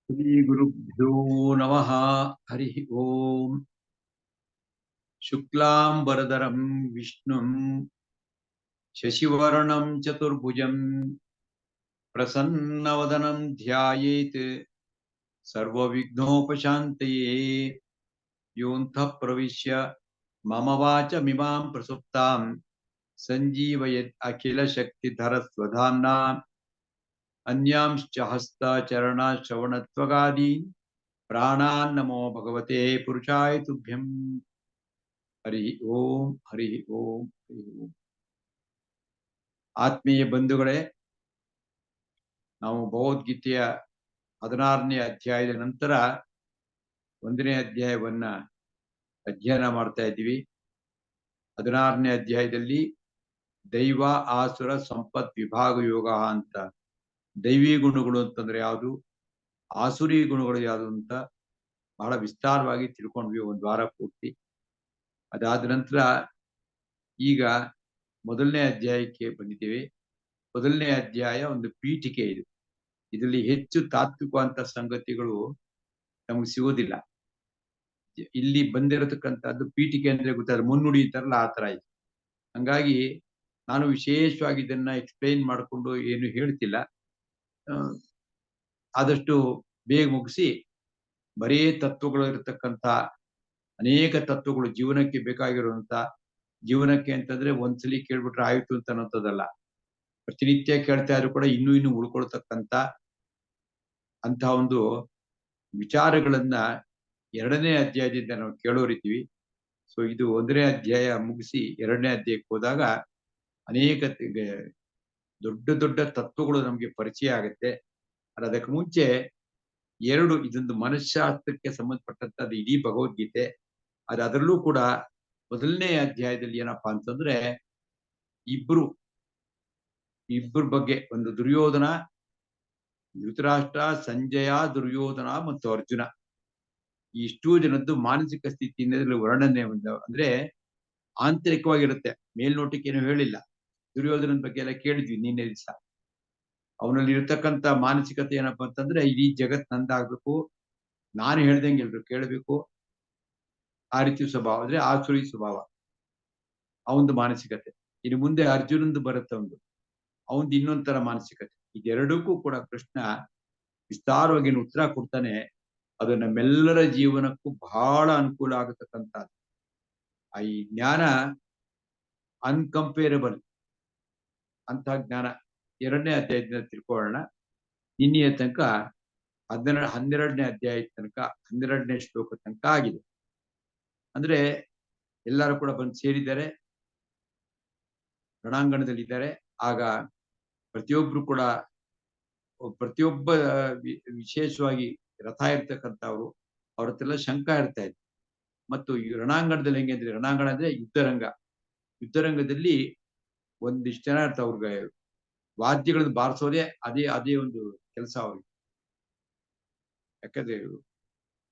श्रीगुरुभ्यो नमः। हरि ओम। शुक्लांबरधरं विष्णुं शशिवर्णं चतुर्भुजं प्रसन्नवदनं ध्यायेत् सर्वविघ्नोपशान्तये। योऽन्तः प्रविश्य मम वाचमिमां प्रसुप्तां सञ्जीवयत् अखिलशक्तिधरस्वधाम्ना अन्यांश्च हस्ताचरणश्रवणत्वगादीन् प्राणान्नमो भगवते पुरुषाय तुभ्यम्। ಹರಿ ಓಂ ಹರಿ ಓಂ ಹರಿ ಓಂ. ಆತ್ಮೀಯ ಬಂಧುಗಳೇ, ನಾವು ಭಗವದ್ಗೀತೆಯ 16ನೇ ಅಧ್ಯಾಯದ ನಂತರ 1ನೇ ಅಧ್ಯಾಯವನ್ನ ಅಧ್ಯಯನ ಮಾಡ್ತಾ ಇದ್ದೀವಿ. 16ನೇ ಅಧ್ಯಾಯದಲ್ಲಿ ದೈವ ಆಸುರ ಸಂಪತ್ ವಿಭಾಗ ಯೋಗ ಅಂತ, ದೈವಿ ಗುಣಗಳು ಅಂತಂದ್ರೆ ಯಾವುದು, ಆಸುರಿ ಗುಣಗಳು ಯಾವುದು ಅಂತ ಬಹಳ ವಿಸ್ತಾರವಾಗಿ ತಿಳ್ಕೊಂಡ್ವಿ ಒಂದು ವಾರ ಪೂರ್ತಿ. ಅದಾದ ನಂತರ ಈಗ 1ನೇ ಅಧ್ಯಾಯಕ್ಕೆ ಬಂದಿದ್ದೇವೆ. 1ನೇ ಅಧ್ಯಾಯ ಒಂದು ಪೀಠಿಕೆ ಇದೆ. ಇದರಲ್ಲಿ ಹೆಚ್ಚು ತಾತ್ವಿಕವಂತ ಸಂಗತಿಗಳು ನಮಗೆ ಸಿಗೋದಿಲ್ಲ. ಇಲ್ಲಿ ಬಂದಿರತಕ್ಕಂಥದ್ದು ಪೀಠಿಕೆ ಅಂದ್ರೆ ಗೊತ್ತಾದ್ರೆ ಮುನ್ನುಡಿ ಇರ್ತಾರಲ್ಲ ಆ ತರ ಇದೆ. ಹಂಗಾಗಿ ನಾನು ವಿಶೇಷವಾಗಿ ಇದನ್ನ ಎಕ್ಸ್ಪ್ಲೈನ್ ಮಾಡಿಕೊಂಡು ಏನು ಹೇಳ್ತಿಲ್ಲ. ಆದಷ್ಟು ಬೇಗ ಮುಗಿಸಿ ಬರೀ ತತ್ವಗಳು ಇರತಕ್ಕಂಥ ಅನೇಕ ತತ್ವಗಳು ಜೀವನಕ್ಕೆ ಬೇಕಾಗಿರುವಂತ, ಜೀವನಕ್ಕೆ ಅಂತಂದ್ರೆ ಒಂದ್ಸಲಿ ಕೇಳ್ಬಿಟ್ರೆ ಆಯ್ತು ಅಂತ ಅನ್ನೋಂಥದ್ದಲ್ಲ, ಪ್ರತಿನಿತ್ಯ ಕೇಳ್ತಾ ಇದ್ರು ಕೂಡ ಇನ್ನೂ ಉಳ್ಕೊಳ್ತಕ್ಕಂಥ ಅಂತಹ ಒಂದು ವಿಚಾರಗಳನ್ನ 2ನೇ ಅಧ್ಯಾಯದಿಂದ ನಾವು ಕೇಳೋರಿದ್ದೀವಿ. ಸೊ ಇದು 1ನೇ ಅಧ್ಯಾಯ ಮುಗಿಸಿ 2ನೇ ಅಧ್ಯಾಯಕ್ಕೆ ಹೋದಾಗ ಅನೇಕ ದೊಡ್ಡ ದೊಡ್ಡ ತತ್ವಗಳು ನಮಗೆ ಪರಿಚಯ ಆಗುತ್ತೆ. ಅದಕ್ಕೆ ಮುಂಚೆ ಇದೊಂದು ಮನಃಶಾಸ್ತ್ರಕ್ಕೆ ಸಂಬಂಧಪಟ್ಟಂತದ್ದು ಇಡೀ ಭಗವದ್ಗೀತೆ. ಅದರಲ್ಲೂ ಕೂಡ 1ನೇ ಅಧ್ಯಾಯದಲ್ಲಿ ಏನಪ್ಪಾ ಅಂತಂದ್ರೆ ಇಬ್ಬರು ಬಗ್ಗೆ, ಒಂದು ದುರ್ಯೋಧನ, ಧೃತರಾಷ್ಟ್ರ, ಸಂಜಯ, ದುರ್ಯೋಧನ ಮತ್ತು ಅರ್ಜುನ, ಇಷ್ಟೂ ಜನದ್ದು ಮಾನಸಿಕ ಸ್ಥಿತಿ ವರ್ಣನೆ ಅಂದ್ರೆ ಆಂತರಿಕವಾಗಿರುತ್ತೆ. ಮೇಲ್ನೋಟಕ್ಕೆ ಏನು ಹೇಳಿಲ್ಲ. ದುರ್ಯೋಧನನ ಬಗ್ಗೆ ಎಲ್ಲ ಕೇಳಿದ್ವಿ ನಿನ್ನೆ ದಿವಸ. ಅವನಲ್ಲಿ ಇರತಕ್ಕಂತ ಮಾನಸಿಕತೆ ಏನಪ್ಪಾ ಅಂತಂದ್ರೆ ಇಡೀ ಜಗತ್ ನಂದಾಗ್ಬೇಕು, ನಾನು ಹೇಳ್ದಂಗೆ ಎಲ್ರು ಕೇಳಬೇಕು, ಆ ರೀತಿ ಸ್ವಭಾವ ಅಂದ್ರೆ ಆಸುರಿ ಸ್ವಭಾವ ಅವಂದು ಮಾನಸಿಕತೆ. ಇನ್ನು ಮುಂದೆ ಅರ್ಜುನಂದು ಬರುತ್ತೆ ಅವಂದು ಇನ್ನೊಂಥರ ಮಾನಸಿಕತೆ. ಇದೆರಡಕ್ಕೂ ಕೂಡ ಕೃಷ್ಣ ವಿಸ್ತಾರವಾಗಿ ಉತ್ತರ ಕೊಡ್ತಾನೆ. ಅದು ನಮ್ಮೆಲ್ಲರ ಜೀವನಕ್ಕೂ ಬಹಳ ಅನುಕೂಲ ಆಗತಕ್ಕಂಥದ್ದು. ಈ ಜ್ಞಾನ ಅನ್ಕಂಪೇರಬಲ್ ಅಂತ ಜ್ಞಾನ 2ನೇ ಅಧ್ಯಾಯದಿಂದ ತಿಳ್ಕೊಳ್ಳೋಣ. ನಿನ್ನೆಯ ತನಕ 12ನೇ ಅಧ್ಯಾಯ ತನಕ 12ನೇ ಶ್ಲೋಕ ತನಕ ಆಗಿದೆ. ಅಂದ್ರೆ ಎಲ್ಲರೂ ಕೂಡ ಬಂದು ಸೇರಿದ್ದಾರೆ, ರಣಾಂಗಣದಲ್ಲಿದ್ದಾರೆ. ಆಗ ಪ್ರತಿಯೊಬ್ಬ ವಿಶೇಷವಾಗಿ ರಥ ಇರ್ತಕ್ಕಂಥವ್ರು ಅವ್ರ ಹತ್ರೆಲ್ಲ ಶಂಕ ಇರ್ತಾ ಇದ್ರು. ಮತ್ತು ಈ ರಣಾಂಗಣದಲ್ಲಿ ಹೆಂಗೆ ಅಂದ್ರೆ, ರಣಾಂಗಣ ಅಂದ್ರೆ ಯುದ್ಧರಂಗದಲ್ಲಿ ಒಂದಿಷ್ಟು ಜನ ಇರ್ತಾವ. ಅವ್ರಿಗೆ ವಾದ್ಯಗಳನ್ನು ಬಾರಿಸೋದೇ ಅದೇ ಒಂದು ಕೆಲಸ ಅವ್ರಿಗೆ. ಯಾಕಂದ್ರೆ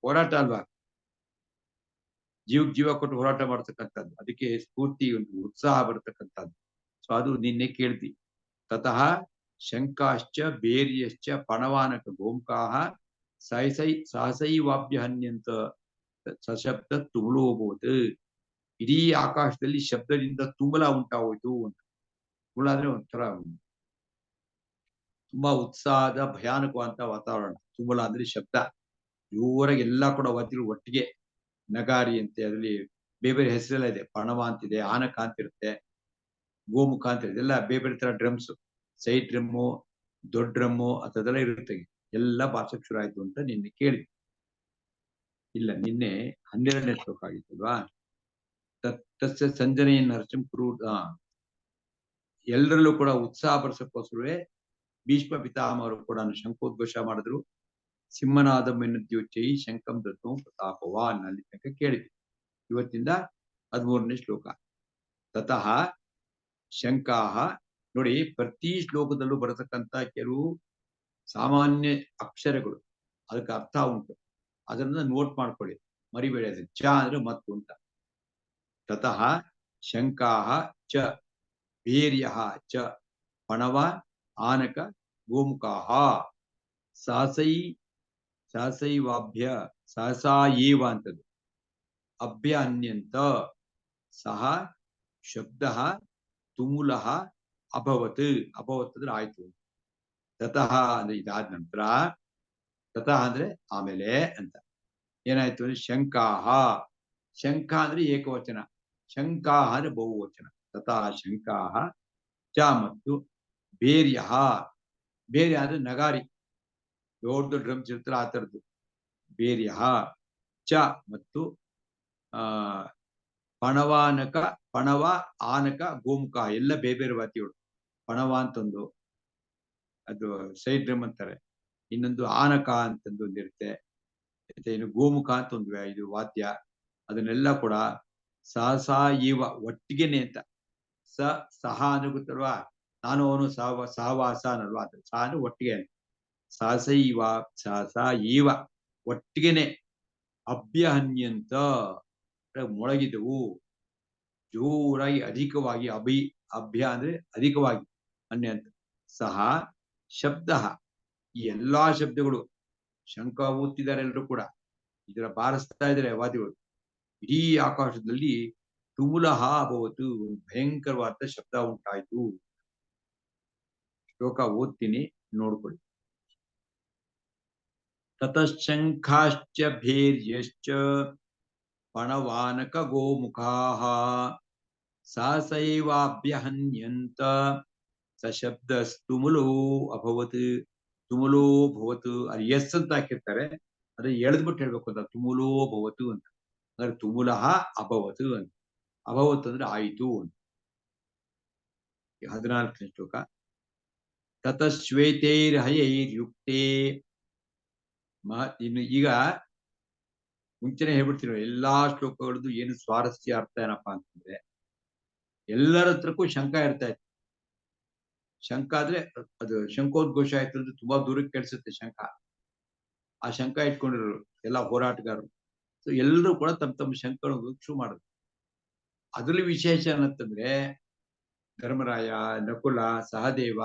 ಹೋರಾಟ ಅಲ್ವಾ, ಜೀವ ಕೊಟ್ಟು ಹೋರಾಟ ಮಾಡ್ತಕ್ಕಂಥದ್ದು. ಅದಕ್ಕೆ ಸ್ಫೂರ್ತಿ, ಒಂದು ಉತ್ಸಾಹ ಬರ್ತಕ್ಕಂಥದ್ದು. ಸೊ ಅದು ನಿನ್ನೆ ಕೇಳ್ತಿ. ತತಃ ಶಂಕಾಶ್ಚ ಬೇರ್ಯಶ್ಚ ಪಣವಾನಕ ಗೋಂಕಾಹ ಸಹಸೈವಾಭ್ಯಹನ್ಯಂತ ಸಶಬ್ದ ತುಮುಳೋಬಹುದು. ಇಡೀ ಆಕಾಶದಲ್ಲಿ ಶಬ್ದದಿಂದ ತುಮುಲ ಉಂಟಾಗೋಯ್ತು ಅಂತ. ತುಮುಲ ಅಂದ್ರೆ ಒಂಥರ ತುಂಬಾ ಉತ್ಸಾಹದ ಭಯಾನಕವಾದಂತ ವಾತಾವರಣ. ತುಮುಲ ಅಂದ್ರೆ ಶಬ್ದ. ಜೋರಾಗಿ ಎಲ್ಲಾ ಕೂಡ ಒಟ್ಟಿಗೆ ನಗಾರಿ ಅಂತೆ, ಅದರಲ್ಲಿ ಬೇರೆ ಬೇರೆ ಹೆಸರೆಲ್ಲ ಇದೆ. ಪಣವ ಅಂತಿದೆ, ಆನಕ ಅಂತಿರುತ್ತೆ, ಗೋಮುಖ ಅಂತ ಇದೆ. ಎಲ್ಲ ಬೇರೆ ಬೇರೆ ತರ ಡ್ರಮ್ಸ್, ಸೈಡ್ ಡ್ರಮ್ಮು, ದೊಡ್ಡ ಡ್ರಮ್ಮು ಅದೆಲ್ಲ ಇರುತ್ತೆ. ಎಲ್ಲ ಬಾರ್ಸಕ್ ಶುರು ಆಯ್ತು ಅಂತ ನಿನ್ನೆ ಕೇಳಿದ್ವಿ. ಇಲ್ಲ, ನಿನ್ನೆ 12ನೇ ಶ್ಲೋಕ ಆಗಿತ್ತಲ್ವಾ. ತಸ್ಯ ಸಂಜನೆಯನ್ನು ನರಸಿಂಹ ಕ್ರೂರ, ಎಲ್ಲರಲ್ಲೂ ಕೂಡ ಉತ್ಸಾಹ ಪಡಿಸಕ್ಕೋಸ್ಕರವೇ ಭೀಷ್ಮ ಪಿತಾಮಹರು ಕೂಡ ಶಂಕೋದ್ಘೋಷ ಮಾಡಿದ್ರು. ಸಿಂಹನಾದ ಮೆನ್ನುದ್ಯೋಚ್ಚೈ ಶಂಕಂ ದತ್ತೋ ಪ್ರತಾಪವಾನ್ ಅಲ್ಲಿ ತನಕ ಕೇಳಿದ್ವಿ. ಇವತ್ತಿಂದ 13ನೇ ಶ್ಲೋಕ. ತತಃ ಶಂಕಾಹ. ನೋಡಿ, ಪ್ರತಿ ಶ್ಲೋಕದಲ್ಲೂ ಬರತಕ್ಕಂತ ಕೆಲವು ಸಾಮಾನ್ಯ ಅಕ್ಷರಗಳು, ಅದಕ್ಕೆ ಅರ್ಥ ಉಂಟು. ಅದನ್ನ ನೋಟ್ ಮಾಡ್ಕೊಳ್ಳಿ, ಮರಿಬೇಡಿ. ಅದು ಚ ಅಂದ್ರೆ ಮತ್ತು ಅಂತ. ತತಃ ಶಂಕಾಹ ಚ ಬೇರ್ಯ ಚ ಪಣವ ಆನಕ ಗೋಮುಖಾಹ ಸಹಸೈ ಸಹಸೈವಾಭ್ಯ ಸಹಸಾ ಏವ ಅಂತದ್ದು ಅಭ್ಯ ಅನ್ಯಂತ ಸಹ ಶಬ್ದ ತುಮುಲ ಅಭವತ್ ಅಭವತ್ ಅಂದ್ರೆ ಆಯ್ತು. ತತಃ ಅಂದ್ರೆ ಇದಾದ ನಂತರ ತತಃ ಅಂದ್ರೆ ಆಮೇಲೆ ಅಂತ ಏನಾಯ್ತು ಅಂದ್ರೆ ಶಂಕಾಹ ಶಂಕ ಅಂದ್ರೆ ಏಕವಚನ ಶಂಕಾಹ ಅಂದ್ರೆ ಬಹುವಚನ ತಥಾ ಶಂಕಾಹ ಚ ಮತ್ತು ಬೇರ್ಯ ಬೇರ್ಯ ಅಂದ್ರೆ ನಗಾರಿ ದೊಡ್ಡ ಡ್ರಮ್ಸ್ ಇರ್ತಾರೆ ಆ ಥರದ್ದು ಬೇರ್ಯ ಚ ಮತ್ತು ಆ ಪಣವಾನಕ ಪಣವ ಆನಕ ಗೋಮುಖ ಎಲ್ಲ ಬೇರೆ ಬೇರೆ ವಾದ್ಯಗಳು ಪಣವ ಅಂತಂದು ಅದು ಸೈಡ್ ಡ್ರಮ್ ಅಂತಾರೆ ಇನ್ನೊಂದು ಆನಕ ಅಂತಂದು ಒಂದಿರುತ್ತೆ ಮತ್ತೆ ಇನ್ನು ಗೋಮುಖ ಅಂತ ಒಂದು ಇದು ವಾದ್ಯ ಅದನ್ನೆಲ್ಲ ಕೂಡ ಸಹಸ ಈವ ಒಟ್ಟಿಗೆನೆ ಅಂತ ಸಹ ಅಂದ್ರೆ ಗೊತ್ತಲ್ವಾ ನಾನು ಅವನು ಸಹವಾಸ ಅನ್ನಲ್ವಾ ಅದು ಸಹ ಅಂದ್ರೆ ಒಟ್ಟಿಗೆ ಸಹಸೈವ ಸಹಸ ಈವ ಒಟ್ಟಿಗೆನೆ ಅಭ್ಯಹನ್ಯಂತ ಮೊಳಗಿದವು ಜೋರಾಗಿ ಅಧಿಕವಾಗಿ ಅಭ್ಯ ಅಂದ್ರೆ ಅಧಿಕವಾಗಿ ಅನ್ಯಂತ ಸಹ ಶಬ್ದ ಈ ಎಲ್ಲಾ ಶಬ್ದಗಳು ಶಂಕ ಓದ್ತಿದ್ದಾರೆ ಎಲ್ಲರೂ ಕೂಡ ಇದರ ಬಾರಿಸ್ತಾ ಇದ್ದಾರೆ ವಾದಿಗಳು ಇಡೀ ಆಕಾಶದಲ್ಲಿ ತುಮುಲಹ ಅಭವತು ಭಯಂಕರವಾದ ಶಬ್ದ ಉಂಟಾಯಿತು. ಶ್ಲೋಕ ಓದ್ತೀನಿ ನೋಡ್ಕೊಳ್ಳಿ. ತತಃಶಂಖಾಶ್ಚ ಭೇರ್ಯಶ್ಚ ಪಣವಾನಕ ಗೋಮುಖಾಃ ಸಹಸೈವಾಭ್ಯಹನ್ಯಂತ ಸಶಬ್ದಸ್ತುಮುಲೋ ಅಭವತ್ ತುಮುಲೋ ಭವತು ಅದು ಎಸ್ ಅಂತ ಹಾಕಿರ್ತಾರೆ ಅದೇ ಎಳೆದ್ಬಿಟ್ಟು ಹೇಳ್ಬೇಕು ಅಂತ ತುಮುಲೋ ಭವತು ಅಂತ ಅಂದ್ರೆ ತುಮುಲಹ ಅಭವತ್ ಅಂತ ಅಭವತ್ ಅಂದ್ರೆ ಆಯಿತು ಅಂತ 14ನೇ ಶ್ಲೋಕ ತತಶ್ವೇತೈರ್ಹಯೈರ್ಯುಕ್ತೇ ಇನ್ನು ಈಗ ಮುಂಚೆನೆ ಹೇಳ್ಬಿಡ್ತೀವಿ ಎಲ್ಲಾ ಶ್ಲೋಕಗಳದ್ದು ಏನು ಸ್ವಾರಸ್ಯ ಅರ್ಥ ಏನಪ್ಪಾ ಅಂತಂದ್ರೆ ಎಲ್ಲರ ಹತ್ರಕ್ಕೂ ಶಂಕ ಇರ್ತಾ ಇತ್ತು. ಶಂಕ ಆದ್ರೆ ಅದು ಶಂಕೋದ್ಘೋಷ ಆಯ್ತು ಅಂದ್ರೆ ತುಂಬಾ ದೂರಕ್ಕೆ ಕೇಳಿಸುತ್ತೆ ಶಂಕ ಆ ಶಂಕ ಇಟ್ಕೊಂಡಿರೋರು ಎಲ್ಲ ಹೋರಾಟಗಾರರು ಸೊ ಎಲ್ಲರೂ ಕೂಡ ತಮ್ಮ ತಮ್ಮ ಶಂಕಗಳನ್ನು ಶುರು ಮಾಡಿದ್ರು. ಅದ್ರಲ್ಲಿ ವಿಶೇಷ ಏನಂತಂದ್ರೆ ಧರ್ಮರಾಯ ನಕುಲ ಸಹದೇವ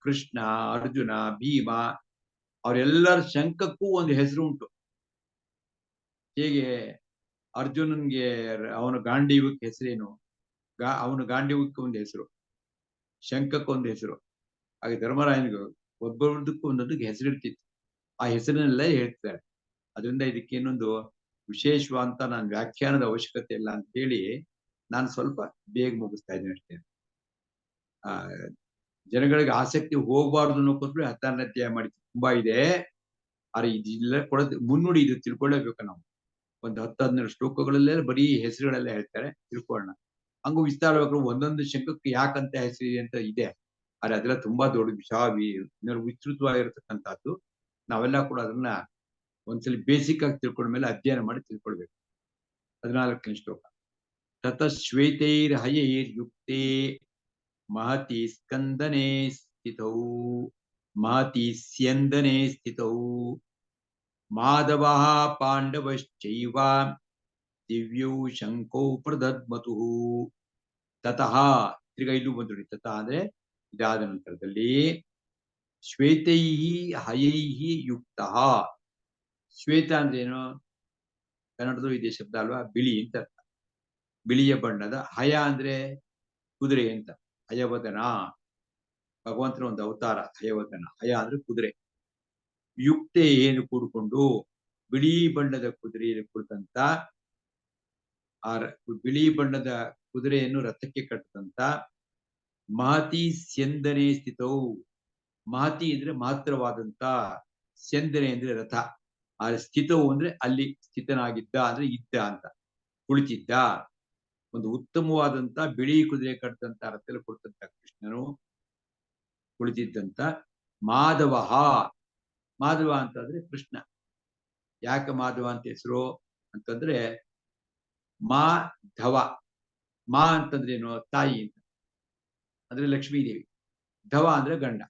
ಕೃಷ್ಣ ಅರ್ಜುನ ಭೀಮ ಅವರೆಲ್ಲರ ಶಂಕಕ್ಕೂ ಒಂದು ಹೆಸರು ಉಂಟು. ಹೇಗೆ ಅರ್ಜುನನ್ಗೆ ಅವನ ಗಾಂಡೀವಕ್ಕೆ ಹೆಸರೇನು ಅವನ ಗಾಂಡೀವಕ್ಕೆ ಒಂದು ಹೆಸರು ಶಂಕಕ್ಕೊಂದು ಹೆಸರು ಹಾಗೆ ಧರ್ಮರಾಯನಿಗೂ ಒಬ್ಬೊಬ್ಬದಕ್ಕೂ ಒಂದೊಂದಕ್ಕೆ ಹೆಸರಿರ್ತಿತ್ತು ಆ ಹೆಸರಿನಲ್ಲೇ ಹೇಳ್ತಾರೆ. ಅದರಿಂದ ಇದಕ್ಕೆ ಇನ್ನೊಂದು ವಿಶೇಷವಂತ ನಾನು ವ್ಯಾಖ್ಯಾನದ ಅವಶ್ಯಕತೆ ಇಲ್ಲ ಅಂತ ಹೇಳಿ ನಾನು ಸ್ವಲ್ಪ ಬೇಗ ಮುಗಿಸ್ತಾ ಇದ್ದೀನಿ ಅಷ್ಟೇ. ಜನಗಳಿಗೆ ಆಸಕ್ತಿ ಹೋಗಬಾರ್ದು ಅನ್ನೋಕ್ಕೋಸ್ಕರ 16ನೇ ಅಧ್ಯಾಯ ಮಾಡಿ ತುಂಬಾ ಇದೆ. ಆದ್ರೆ ಇದೆಲ್ಲ ಕೊಡೋದು ಮುನ್ನುಡಿ ಇದು ತಿಳ್ಕೊಳ್ಳೇಬೇಕು ನಾವು. ಒಂದು 10-12 ಶ್ಲೋಕಗಳಲ್ಲೇ ಬರೀ ಹೆಸರುಗಳೆಲ್ಲ ಹೇಳ್ತಾರೆ ತಿಳ್ಕೊಳ್ಳೋಣ. ಹಂಗು ವಿಸ್ತಾರವಾಗಿ ಒಂದೊಂದು ಶಂಕಕ್ಕೆ ಯಾಕಂತ ಹೆಸರಿದೆ ಅಂತ ಇದೆ. ಆದ್ರೆ ಅದೆಲ್ಲ ತುಂಬಾ ದೊಡ್ಡ ವಿಸ್ತೃತವಾಗಿರ್ತಕ್ಕಂಥದ್ದು. ನಾವೆಲ್ಲ ಕೂಡ ಅದನ್ನ ಒಂದ್ಸಲಿ ಬೇಸಿಕ್ ಆಗಿ ತಿಳ್ಕೊಂಡ್ಮೇಲೆ ಅಧ್ಯಯನ ಮಾಡಿ ತಿಳ್ಕೊಳ್ಬೇಕು. 14ನೇ ಶ್ಲೋಕ ತತಶ್ವೇತೈರ್ಹಯೈರ್ಯುಕ್ತೇ ಮಹತಿ ಸ್ಕಂದನೆ ಸ್ಥಿತೌ ಮಹತಿ ಸ್ಯಂದನೆ ಸ್ಥಿತೌ ಮಾಧವಃ ಪಾಂಡವಶ್ಚೈವ ದಿವ್ಯೌ ಶಂಕೌ ಪ್ರದದ್ಮತುಃ ತತಃ ತಿರ್ಗಾ ಇಲ್ಲೂ ಬಂದ್ರಿ ತತಃ ಅಂದ್ರೆ ಇದಾದ ನಂತರದಲ್ಲಿ ಶ್ವೇತೈಹಿ ಹಯೈಹಿ ಯುಕ್ತಃ ಶ್ವೇತ ಅಂದ್ರೆ ಏನು ಕನ್ನಡದಲ್ಲೂ ಇದೆ ಶಬ್ದ ಅಲ್ವಾ ಬಿಳಿ ಅಂತ ಅರ್ಥ. ಬಿಳಿಯ ಬಣ್ಣದ ಹಯ ಅಂದ್ರೆ ಕುದುರೆ ಅಂತ ಹಯವದನ ಭಗವಂತನ ಒಂದು ಅವತಾರ ಹಯವದನ ಹಯ ಅಂದ್ರೆ ಕುದುರೆ ಯುಕ್ತೆ ಏನು ಕೂಡಿಕೊಂಡು ಬಿಳಿ ಬಣ್ಣದ ಕುದುರೆಯಲ್ಲಿ ಕುಳಿತಂತ ಆ ಬಿಳಿ ಬಣ್ಣದ ಕುದುರೆಯನ್ನು ರಥಕ್ಕೆ ಕಟ್ಟದಂತ ಮಹತಿ ಸ್ಯಂದನೆ ಸ್ಥಿತವು ಮಹತಿ ಅಂದ್ರೆ ಮಾತ್ರವಾದಂತ ಸ್ಯಂದನೆ ಅಂದ್ರೆ ರಥ ಆ ಸ್ಥಿತವು ಅಂದ್ರೆ ಅಲ್ಲಿ ಸ್ಥಿತನಾಗಿದ್ದ ಅಂದ್ರೆ ಇದ್ದ ಅಂತ ಕುಳಿತಿದ್ದ ಒಂದು ಉತ್ತಮವಾದಂತ ಬಿಳಿ ಕುದುರೆ ಕಟ್ಟದಂತ ರಥದಲ್ಲಿ ಕುಳಿತಂತ ಕೃಷ್ಣನು ಕುಳಿತಿದ್ದಂತ ಮಾಧವ ಮಾಧವ ಅಂತಂದ್ರೆ ಕೃಷ್ಣ. ಯಾಕೆ ಮಾಧವ ಅಂತ ಹೆಸರು ಅಂತಂದ್ರೆ ಮಾಧವ ಮಾ ಅಂತಂದ್ರೆ ಏನು ತಾಯಿ ಅಂತ ಅಂದ್ರೆ ಲಕ್ಷ್ಮೀದೇವಿ ಧವ ಅಂದ್ರೆ ಗಂಡ.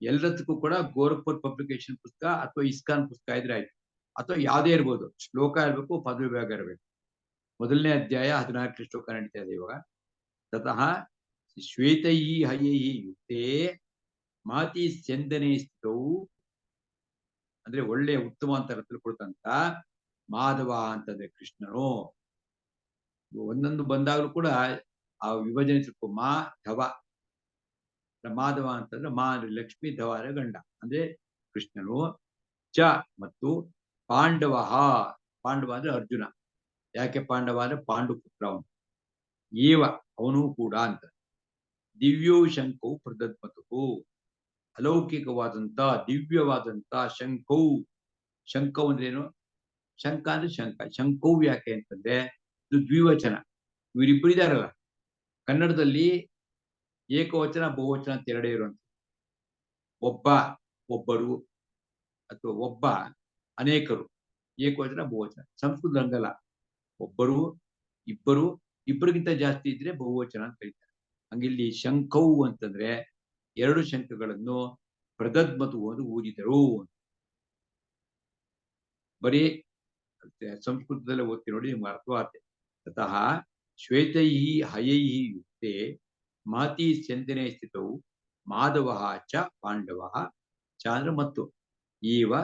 ಎಲ್ಲದಕ್ಕೂ ಕೂಡ ಗೋರಖ್ಪುರ್ ಪಬ್ಲಿಕೇಶನ್ ಪುಸ್ತಕ ಅಥವಾ ಇಸ್ಕಾನ್ ಪುಸ್ತಕ ಇದ್ರೆ ಆಯ್ತು ಅಥವಾ ಯಾವುದೇ ಇರ್ಬೋದು ಶ್ಲೋಕ ಇರ್ಬೇಕು ಪದ ವಿಭಾಗ ಇರಬೇಕು. 1ನೇ ಅಧ್ಯಾಯ 14ನೇ ಶ್ಲೋಕ ನಡೀತಾ ಇದೆ ಇವಾಗ. ತತಃ ಶ್ವೇತೈ ಹಯೈ ಯುಕ್ತೆ ಮಾತಿ ಸ್ಯಂದನೆ ಸ್ಥಿತವು ಅಂದ್ರೆ ಒಳ್ಳೆ ಉತ್ತಮ ಅಂತ ತಿಳ್ಕೊಳ್ತಂತ ಮಾಧವ ಅಂತಂದ್ರೆ ಕೃಷ್ಣನು. ಒಂದೊಂದು ಬಂದಾಗಲೂ ಕೂಡ ಆ ವಿಭಜನೆ ತಿಳ್ಕೊ ಮಾಧವ. ಮಾಧವ ಅಂತಂದ್ರೆ ಮಾ ಅಂದ್ರೆ ಲಕ್ಷ್ಮಿ, ಧವ ಅಂದ್ರೆ ಗಂಡ ಅಂದ್ರೆ ಕೃಷ್ಣನು. ಚ ಮತ್ತು ಪಾಂಡವ, ಪಾಂಡವ ಅಂದ್ರೆ ಅರ್ಜುನ. ಯಾಕೆ ಪಾಂಡವ ಅಂದ್ರೆ ಪಾಂಡು ಪುತ್ರ ಅವನು. ಏವ ಅವನು ಕೂಡ ಅಂತ. ದಿವ್ಯೋ ಶಂಕೌ ಪ್ರದತ್ಮತು ಅಲೌಕಿಕವಾದಂತ ದಿವ್ಯವಾದಂತ ಶಂಕೌ. ಶಂಕೌ ಅಂದ್ರೇನು? ಶಂಕ ಅಂದ್ರೆ ಶಂಕ. ಶಂಕೌ ಯಾಕೆ ಅಂತಂದ್ರೆ ಇದು ದ್ವಿವಚನ. ಇವರಿಬ್ಬರಿದಾರಲ್ಲ ಕನ್ನಡದಲ್ಲಿ ಏಕವಚನ ಬಹುವಚನ ಅಂತ ಎರಡೇ ಇರುವಂತ. ಒಬ್ಬ, ಒಬ್ಬರು ಅಥವಾ ಒಬ್ಬ, ಅನೇಕರು, ಏಕವಚನ ಬಹುವಚನ. ಸಂಸ್ಕೃತ ಹಂಗಲ್ಲ, ಒಬ್ಬರು, ಇಬ್ಬರು, ಇಬ್ಬರಿಗಿಂತ ಜಾಸ್ತಿ ಇದ್ರೆ ಬಹುವಚನ ಅಂತ ಕರೀತಾರೆ. ಹಂಗಿಲ್ಲಿ ಶಂಕೌ ಅಂತಂದ್ರೆ ಎರಡು ಶಂಖಗಳನ್ನು ಪ್ರದದ್ಮತು ಒಂದು ಊದಿದರು. ಬರೀ ಸಂಸ್ಕೃತದಲ್ಲೇ ಓದ್ತಿ ನೋಡಿ ನಿಮ್ಗೆ ಅರ್ಥವಾಗುತ್ತೆ. ತತಃ ಶ್ವೇತೈ ಹಯೈ ಯುಕ್ತೆ ಮಾತಿ ಸ್ಯಂದನೆ ಸ್ಥಿತವು ಮಾಧವ ಚ ಪಾಂಡವ ಚ ಅಂದ್ರೆ ಮತ್ತು ಈವ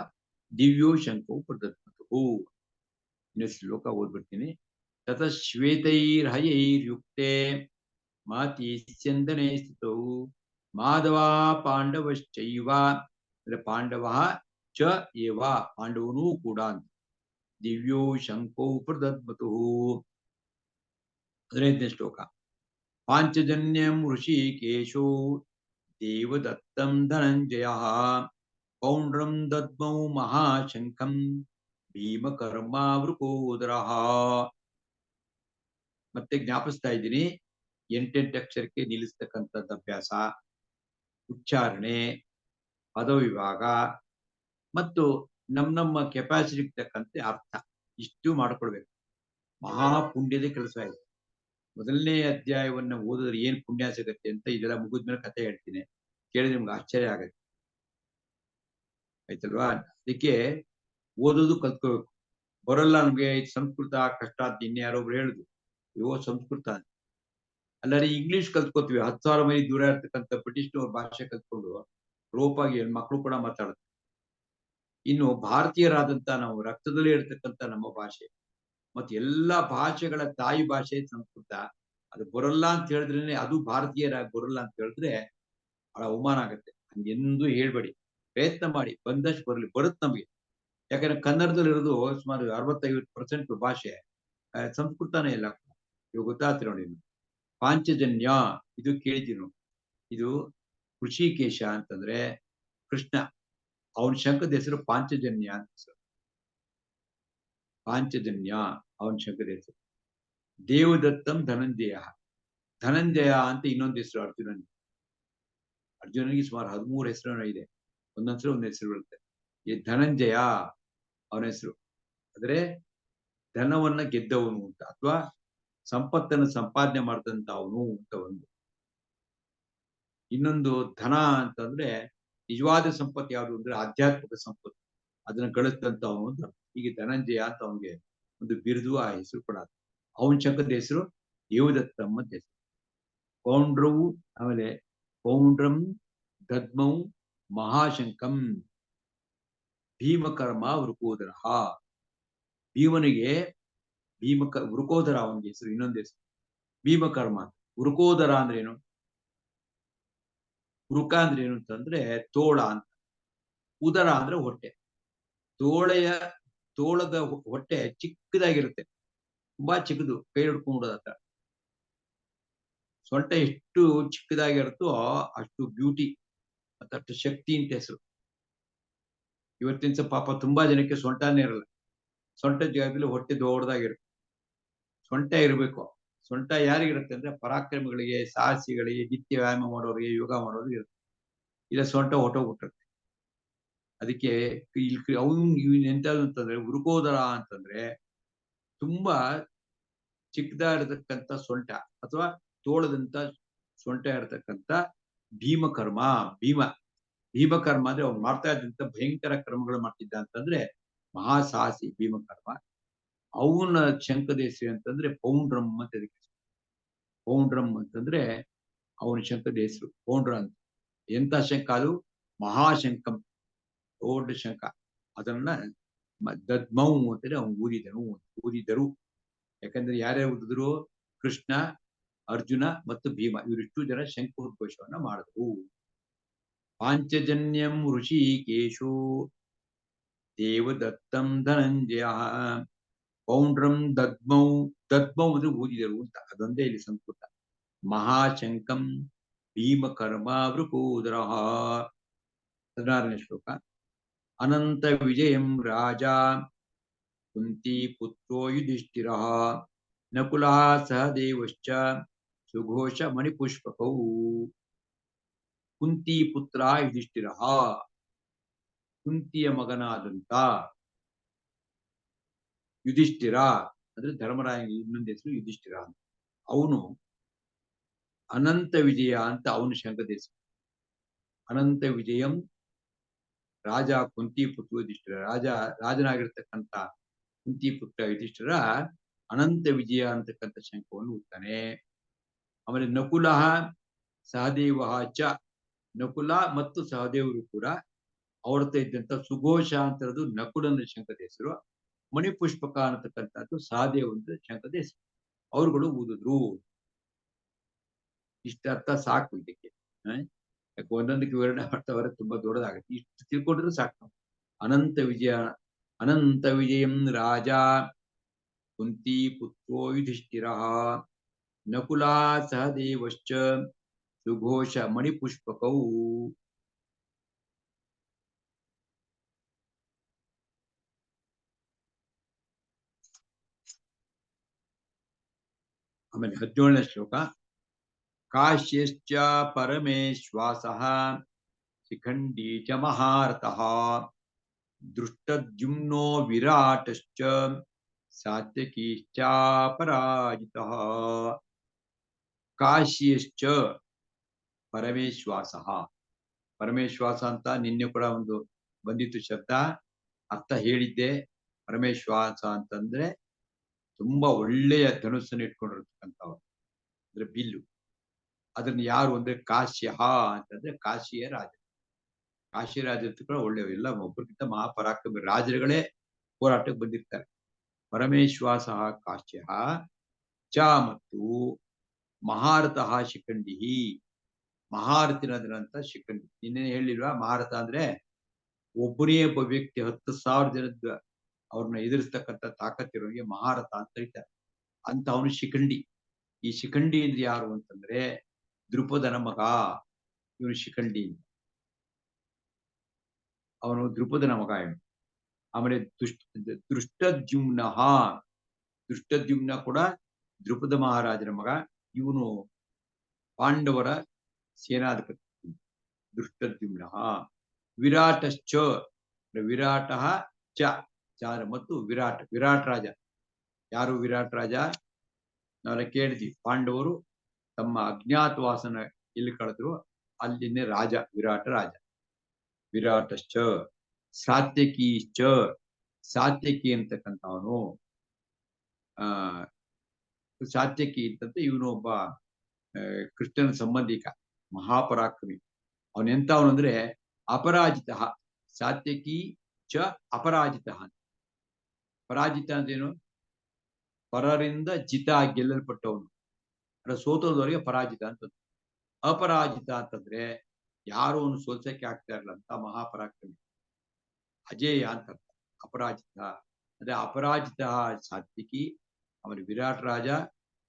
ದಿವ್ಯೋ ಶಂಕವು ಪ್ರದತ್ಮತು. ಇನ್ನು ಶ್ಲೋಕ ಓದ್ಬಿಡ್ತೀನಿ. ತತ ಶ್ವೇತೈರ್ಹಯೈರ್ಯುಕ್ತೆ ಮಾತಿ ಸ್ಯಂದನೆ ಸ್ಥಿತವು ಮಾಧವ ಪಾಂಡವಶ್ಚೈವ ಅಂದ್ರೆ ಪಾಂಡವ ಚ ಏವ ಪಾಂಡವನೂ ಕೂಡ ಅಂತ. ದಿವ್ಯೋ ಶಂಕೋ ಪ್ರದದ್ಮತು. 15ನೇ ಶ್ಲೋಕ. ಪಾಂಚಜನ್ಯಂ ಋಷಿಕೇಶೋ ದೇವದತ್ತಂ ಧನಂಜಯ ಪೌಂಡ್ರಂ ದದ್ಮೌ ಮಹಾಶಂಖಂ ಭೀಮಕರ್ಮ ವೃಕೋದರ. ಮತ್ತೆ ಜ್ಞಾಪಿಸ್ತಾ ಇದ್ದೀನಿ, 8 ಅಕ್ಷರಕ್ಕೆ ನಿಲ್ಲಿಸ್ತಕ್ಕಂಥದ್ದು ಅಭ್ಯಾಸ, ಉಚ್ಚಾರಣೆ, ಪದವಿಭಾಗ ಮತ್ತು ನಮ್ಮ ಕೆಪಾಸಿಟಿ ತಕ್ಕಂತೆ ಅರ್ಥ ಇಷ್ಟು ಮಾಡ್ಕೊಳ್ಬೇಕು. ಮಹಾಪುಣ್ಯದ ಕೆಲಸ ಇದೆ. ಮೊದಲನೇ ಅಧ್ಯಾಯವನ್ನ ಓದಿದ್ರೆ ಏನ್ ಪುಣ್ಯ ಸಿಗತ್ತೆ ಅಂತ ಇದೆಲ್ಲ ಮುಗಿದ್ಮೇಲೆ ಕಥೆ ಹೇಳ್ತೀನಿ, ಕೇಳಿದ್ರೆ ನಿಮ್ಗೆ ಆಶ್ಚರ್ಯ ಆಗತ್ತೆ. ಆಯ್ತಲ್ವಾ? ಅದಕ್ಕೆ ಓದೋದು ಕಲ್ತ್ಕೋಬೇಕು. ಬರಲ್ಲ ನಮ್ಗೆ ಸಂಸ್ಕೃತ ಕಷ್ಟ ಅಂತ ಇನ್ಯಾರೊಬ್ರು ಹೇಳುದು, ಅಯ್ಯೋ ಸಂಸ್ಕೃತ ಅಲ್ಲರಿ ಇಂಗ್ಲಿಷ್ ಕಲ್ತ್ಕೋತೀವಿ. 10,000 ಮೈಲಿ ದೂರ ಇರ್ತಕ್ಕಂಥ ಬ್ರಿಟಿಷ್ನವ್ರ ಭಾಷೆ ಕಲ್ತ್ಕೊಂಡು ರೋಪಾಗಿ ಮಕ್ಕಳು ಕೂಡ ಮಾತಾಡುತ್ತೆ. ಇನ್ನು ಭಾರತೀಯರಾದಂತ ನಾವು ರಕ್ತದಲ್ಲಿ ಇರ್ತಕ್ಕಂಥ ನಮ್ಮ ಭಾಷೆ ಮತ್ತೆ ಎಲ್ಲಾ ಭಾಷೆಗಳ ತಾಯಿ ಭಾಷೆ ಸಂಸ್ಕೃತ. ಅದು ಬರಲ್ಲ ಅಂತ ಹೇಳಿದ್ರೇನೆ ಅದು ಭಾರತೀಯರಾಗಿ ಬರಲ್ಲ ಅಂತ ಹೇಳಿದ್ರೆ ಬಹಳ ಅವಮಾನ ಆಗುತ್ತೆ. ಹಂಗೆಂದು ಹೇಳ್ಬೇಡಿ, ಪ್ರಯತ್ನ ಮಾಡಿ, ಬಂದಷ್ಟು ಬರಲಿ, ಬರುತ್ತೆ ನಮಗೆ. ಯಾಕಂದ್ರೆ ಕನ್ನಡದಲ್ಲಿ ಇರೋದು ಸುಮಾರು 60-50% ಭಾಷೆ ಸಂಸ್ಕೃತನೇ ಇಲ್ಲ. ಇವಾಗ ಗೊತ್ತಾಗ್ತಿ ನೋಡಿ. ಪಾಂಚಜನ್ಯ ಇದು ಕೇಳಿದೀನಿ. ಇದು ಋಷಿಕೇಶ ಅಂತಂದ್ರೆ ಕೃಷ್ಣ, ಅವನ ಶಂಖದ ಹೆಸರು ಪಾಂಚಜನ್ಯ ಅಂತ ಹೆಸರು. ಪಾಂಚಜನ್ಯ ಅವನ ಶಂಖದ ಹೆಸರು. ದೇವದತ್ತಂ ಧನಂಜಯ. ಧನಂಜಯ ಅಂತ ಇನ್ನೊಂದು ಹೆಸರು ಅರ್ಜುನನಿಗೆ. ಅರ್ಜುನನಿಗೆ ಸುಮಾರು 13 ಹೆಸರು ಇದೆ. ಒಂದೊಂದ್ಸಲ ಒಂದ್ ಹೆಸರು ಬರುತ್ತೆ. ಈ ಧನಂಜಯ ಅವನ ಹೆಸರು. ಅಂದ್ರೆ ಧನವನ್ನ ಗೆದ್ದವನು ಅಂತ, ಅಥವಾ ಸಂಪತ್ತನ್ನು ಸಂಪಾದನೆ ಮಾಡಿದಂತ ಅವನು ಅಂತ ಒಂದು. ಇನ್ನೊಂದು ಧನ ಅಂತಂದ್ರೆ ನಿಜವಾದ ಸಂಪತ್ತು ಯಾವುದು ಅಂದ್ರೆ ಆಧ್ಯಾತ್ಮಿಕ ಸಂಪತ್ತು, ಅದನ್ನ ಗಳಿಸಿದಂತ ಅವನು ಅಂತ. ಹೀಗೆ ಧನಂಜಯ ಅಂತ ಅವನಿಗೆ ಒಂದು ಬಿರುದು, ಆ ಹೆಸರು ಕೂಡ. ಅವನ ಶಂಖದ ಹೆಸರು ದೇವದತ್ತಮ್ಮ ಅಂತ ಹೆಸರು. ಪೌಂಡ್ರವು ಆಮೇಲೆ ಪೌಂಡ್ರಂ ದದ್ಮೌ ಮಹಾಶಂಕಂ ಭೀಮಕರ್ಮ ವೃಕೋದರ. ಭೀಮನಿಗೆ ವೃಕೋದರ ಅವನಿಗೆ ಹೆಸರು. ಇನ್ನೊಂದು ಹೆಸರು ಭೀಮಕರ್ಮ. ವೃಕೋದರ ಅಂದ್ರೆ ಏನು? ವೃಕ ಅಂದ್ರೆ ಏನು ಅಂತಂದ್ರೆ ತೋಳ ಅಂತ. ಉದರ ಅಂದ್ರೆ ಹೊಟ್ಟೆ. ತೋಳದ ಹೊಟ್ಟೆ ಚಿಕ್ಕದಾಗಿರುತ್ತೆ, ತುಂಬಾ ಚಿಕ್ಕದು, ಕೈ ಹಿಡ್ಕೊಂಡ್ಬಿಡೋದತ್ತ. ಸೊಂಟ ಎಷ್ಟು ಚಿಕ್ಕದಾಗಿರುತ್ತೋ ಅಷ್ಟು ಬ್ಯೂಟಿ ಮತ್ತಷ್ಟು ಶಕ್ತಿ ಅಂತ ಹೆಸರು. ಇವತ್ತಿನ ಪಾಪ ತುಂಬಾ ಜನಕ್ಕೆ ಸೊಂಟನೇ ಇರಲ್ಲ. ಸೊಂಟ ಜಾಗದಲ್ಲಿ ಹೊಟ್ಟೆ ದೊಡ್ಡದಾಗಿರುತ್ತೆ. ಸೊಂಟ ಇರಬೇಕು. ಸೊಂಟ ಯಾರಿಗಿರುತ್ತೆ ಅಂದ್ರೆ ಪರಾಕ್ರಮಿಗಳಿಗೆ, ಸಾಹಸಿಗಳಿಗೆ, ನಿತ್ಯ ವ್ಯಾಯಾಮ ಮಾಡೋರಿಗೆ, ಯೋಗ ಮಾಡೋರಿಗೆ ಇರುತ್ತೆ. ಇಲ್ಲ ಸೊಂಟ ಹೊಟ್ಟೋಗ್ಬಿಟ್ಟಿರುತ್ತೆ. ಅದಕ್ಕೆ ಇಲ್ಲಿ ಅವನು ಎಂತದ್ದು ಅಂತಂದ್ರೆ ವೃಕೋದರ ಅಂತಂದ್ರೆ ತುಂಬಾ ಚಿಕ್ಕದಾಗಿರ್ತಕ್ಕಂಥ ಸೊಂಟ ಅಥವಾ ತೋಳದಂತ ಸೊಂಟ ಇರತಕ್ಕಂಥ ಭೀಮಕರ್ಮ. ಭೀಮಕರ್ಮ ಅಂದ್ರೆ ಅವ್ನು ಮಾಡ್ತಾ ಇದ್ದಂತ ಭಯಂಕರ ಕರ್ಮಗಳು ಮಾಡ್ತಿದ್ದ ಅಂತಂದ್ರೆ ಮಹಾಸಾಹಸಿ ಭೀಮಕರ್ಮ. ಅವನ ಶಂಖದ ಹೆಸರು ಅಂತಂದ್ರೆ ಪೌಂಡ್ರಮ್ ಅಂತ. ಪೌಂಡ್ರಮ್ ಅಂತಂದ್ರೆ ಅವನ ಶಂಖದ ಹೆಸರು ಪೌಂಡ್ರ ಅಂತ. ಎಂತ ಶಂಖ ಅದು? ಮಹಾಶಂಖಂ, ದೊಡ್ಡ ಶಂಖ. ಅದನ್ನ ದದ್ಮೌ ಅಂತೇಳಿ ಅವನು ಊದಿದರು. ಯಾಕಂದ್ರೆ ಯಾರ್ಯಾರು ಊದಿದ್ರು? ಕೃಷ್ಣ, ಅರ್ಜುನ ಮತ್ತು ಭೀಮ, ಇವರಿಷ್ಟು ಜನ ಶಂಖೋದ್ಘೋಷವನ್ನ ಮಾಡಿದ್ರು. ಪಾಂಚಜನ್ಯಂ ಋಷಿಕೇಶೋ ದೇವದತ್ತಂ ಧನಂಜಯ ಪೌಂಡ್ರಂ ದದ್ಮೌ ಅಂದ್ರೆ ಊದಿದರು ಅಂತ, ಅದೊಂದೇ ಇಲ್ಲಿ ಸಂಸ್ಕೃತ. ಮಹಾಶಂಕಂ ಭೀಮಕರ್ಮ ವೃಕೋದರ. 16ನೇ ಶ್ಲೋಕ. ಅನಂತ ವಿಜಯಂ ರಾಜ ಕುಂತಿ ಪುತ್ರೋ ಯುಧಿಷ್ಠಿರ ನಕುಲ ಸಹದೇವಶ್ಚ ಸುಘೋಷ ಮಣಿಪುಷ್ಪಕೌ. ಕುಂತಿ ಪುತ್ರ ಯುಧಿಷ್ಠಿರ, ಕುಂತಿಯ ಮಗನಾದಂತ ಯುಧಿಷ್ಠಿರ ಅಂದ್ರೆ ಧರ್ಮರಾಯ ಇನ್ನೊಂದು ಹೆಸರು ಯುಧಿಷ್ಠಿರ ಅಂತ. ಅವನು ಅನಂತ ವಿಜಯ ಅಂತ ಅವನು ಶಂಖದ ಹೆಸರು. ಅನಂತ ವಿಜಯಂ ರಾಜ ಕುಂತಿ ಪುತ್ರ ಯುಧಿಷ್ಠಿರ, ರಾಜನಾಗಿರ್ತಕ್ಕಂಥ ಕುಂತಿ ಪುತ್ರ ಯುಧಿಷ್ಠಿರ ಅನಂತ ವಿಜಯ ಅಂತಕ್ಕಂಥ ಶಂಖವನ್ನು ಉತ್ತಾನೆ. ಆಮೇಲೆ ನಕುಲ ಸಹದೇವ ಚ, ನಕುಲ ಮತ್ತು ಸಹದೇವರು ಕೂಡ ಅವ್ರತ ಇದ್ದಂತ ಸುಘೋಷ ಅಂತದ್ದು ನಕುಲನ ಶಂಖದ ಹೆಸರು. ಮಣಿಪುಷ್ಪಕ ಅನ್ನತಕ್ಕಂಥದ್ದು ಸಹದೇವನ ಶಂಖದ ಹೆಸರು. ಅವರುಗಳು ಊದಿದ್ರು. ಇಷ್ಟ ಅರ್ಥ ಸಾಕು ಇದಕ್ಕೆ. ಯಾಕೆ ಒಂದೊಂದಕ್ಕೆ ವಿವರಣೆ ಮಾಡ್ತಾವ್ರೆ, ತುಂಬಾ ದೊಡ್ಡದಾಗುತ್ತೆ. ಇಷ್ಟು ತಿಳ್ಕೊಂಡ್ರು ಸಾಕು. ಅನಂತ ವಿಜಯಂ ರಾಜ ಕುಂತಿ ಪುತ್ರೋ ಯುಧಿಷ್ಠಿರ ನಕುಲ ಸಹದೇವಶ್ಚ ಸುಘೋಷ ಮಣಿಪುಷ್ಪಕೌ. ಆಮೇಲೆ 17ನೇ ಶ್ಲೋಕ. ಕಾಶ್ಯಶ್ಚ ಪರಮೇಶ್ವಾಸಃ ಶಿಖಂಡಿ ಚ ಮಹಾರಥಃ ದೃಷ್ಟದ್ಯುಮ್ನೋ ವಿರಾಟಶ್ಚ ಸಾತ್ಯಕೀಶ್ಚ ಪರಾಜಿತಃ. ಕಾಶ್ಯಶ್ಚ ಪರಮೇಶ್ವಾಸಃ. ಪರಮೇಶ್ವಾಸ ಅಂತ ನಿನ್ನೆ ಕೂಡ ಒಂದು ಬಂದಿತ್ತು ಶಬ್ದ, ಅರ್ಥ ಹೇಳಿದ್ದೆ. ಪರಮೇಶ್ವಾಸ ಅಂತಂದ್ರೆ ತುಂಬಾ ಒಳ್ಳೆಯ ಧನುಸ್ಸನ್ನು ಇಟ್ಕೊಂಡಿರ್ತಕ್ಕಂಥವ್ರು, ಅಂದ್ರೆ ಬಿಲ್ಲು. ಅದನ್ನ ಯಾರು ಅಂದ್ರೆ ಕಾಶ್ಯ ಅಂತಂದ್ರೆ ಕಾಶಿಯ ರಾಜ. ಕಾಶಿ ರಾಜ ಕೂಡ ಒಳ್ಳೆಯ, ಎಲ್ಲ ಒಬ್ಬರಿಗಿಂತ ಮಹಾಪರಾಕ್ರಮಿ ರಾಜರುಗಳೇ ಹೋರಾಟಕ್ಕೆ ಬಂದಿರ್ತಾರೆ. ಪರಮೇಶ್ವಾಸ ಕಾಶ್ಯ ಚ ಮತ್ತು ಮಹಾರಥಃ ಶಿಖಂಡಿ, ಮಹಾರಥಿನಂತ ಶಿಖಂಡಿ. ನಿನ್ನೆ ಹೇಳಿಲ್ವಾ, ಮಹಾರಥ ಅಂದ್ರೆ ಒಬ್ಬನೇ ಒಬ್ಬ ವ್ಯಕ್ತಿ 10,000 ಜನದ ಅವ್ರನ್ನ ಎದುರಿಸ್ತಕ್ಕಂಥ ತಾಕತ್ತಿರೋರಿಗೆ ಮಹಾರಥ ಅಂತ ಹೇಳ್ತಾರೆ. ಅಂತ ಅವನು ಶಿಖಂಡಿ. ಈ ಶಿಖಂಡಿ ಅಂದ್ರೆ ಯಾರು ಅಂತಂದ್ರೆ ದ್ರುಪದನ ಮಗ, ಇವನು ಶಿಖಂಡಿ. ಅವನು ದ್ರುಪದನ ಮಗ ಇವನು. ಆಮೇಲೆ ದೃಷ್ಟದ್ಯುಮ್ನ ಕೂಡ ದ್ರುಪದ ಮಹಾರಾಜನ ಮಗ. ಇವನು ಪಾಂಡವರ ಸೇನಾಧಿಪತಿ ದೃಷ್ಟದ್ಯುಮ್ನ. ವಿರಾಟಶ್ಚ, ವಿರಾಟ ಚ ಮತ್ತು ವಿರಾಟ್ ರಾಜ. ಯಾರು ವಿರಾಟ್ ರಾಜ? ನಾವೆಲ್ಲ ಕೇಳಿದ್ವಿ, ಪಾಂಡವರು ತಮ್ಮ ಅಜ್ಞಾತವಾಸನ ಎಲ್ಲಿ ಕಳೆದ್ರು ಅಲ್ಲಿನೇ ರಾಜ ವಿರಾಟ ರಾಜ. ವಿರಾಟಶ್ಚ ಸಾತ್ಯಕೀಶ್ಚ, ಸಾತ್ಯಕಿ ಅಂತಕ್ಕಂಥವನು. ಸಾತ್ಯಕಿ ಅಂತಂದ್ರೆ ಇವನು ಒಬ್ಬ ಕೃಷ್ಣನ ಸಂಬಂಧಿಕ, ಮಹಾಪರಾಕ್ರಮಿ. ಅವನೆಂತವನು ಅಂದ್ರೆ ಅಪರಾಜಿತ. ಸಾತ್ಯಕಿ ಚ ಅಪರಾಜಿತ. ಪರಾಜಿತ ಅಂತೇನು? ಪರರಿಂದ ಜಿತ, ಗೆಲ್ಲಲ್ಪಟ್ಟವನು. ಅಂದ್ರೆ ಸೋತೋದವರಿಗೆ ಪರಾಜಿತ ಅಂತ. ಅಪರಾಜಿತ ಅಂತಂದ್ರೆ ಯಾರು ಅವನು ಸೋಲ್ಸಕ್ಕೆ ಆಗ್ತಾ ಇರಲ್ಲ ಅಂತ ಮಹಾಪರಾಕ್ರಮಿ, ಅಜೇಯ ಅಂತ. ಅಪರಾಜಿತ ಅಂದ್ರೆ ಅಪರಾಜಿತ ಸಾತ್ವಿಕಿ. ಆಮೇಲೆ ವಿರಾಟ್ ರಾಜ,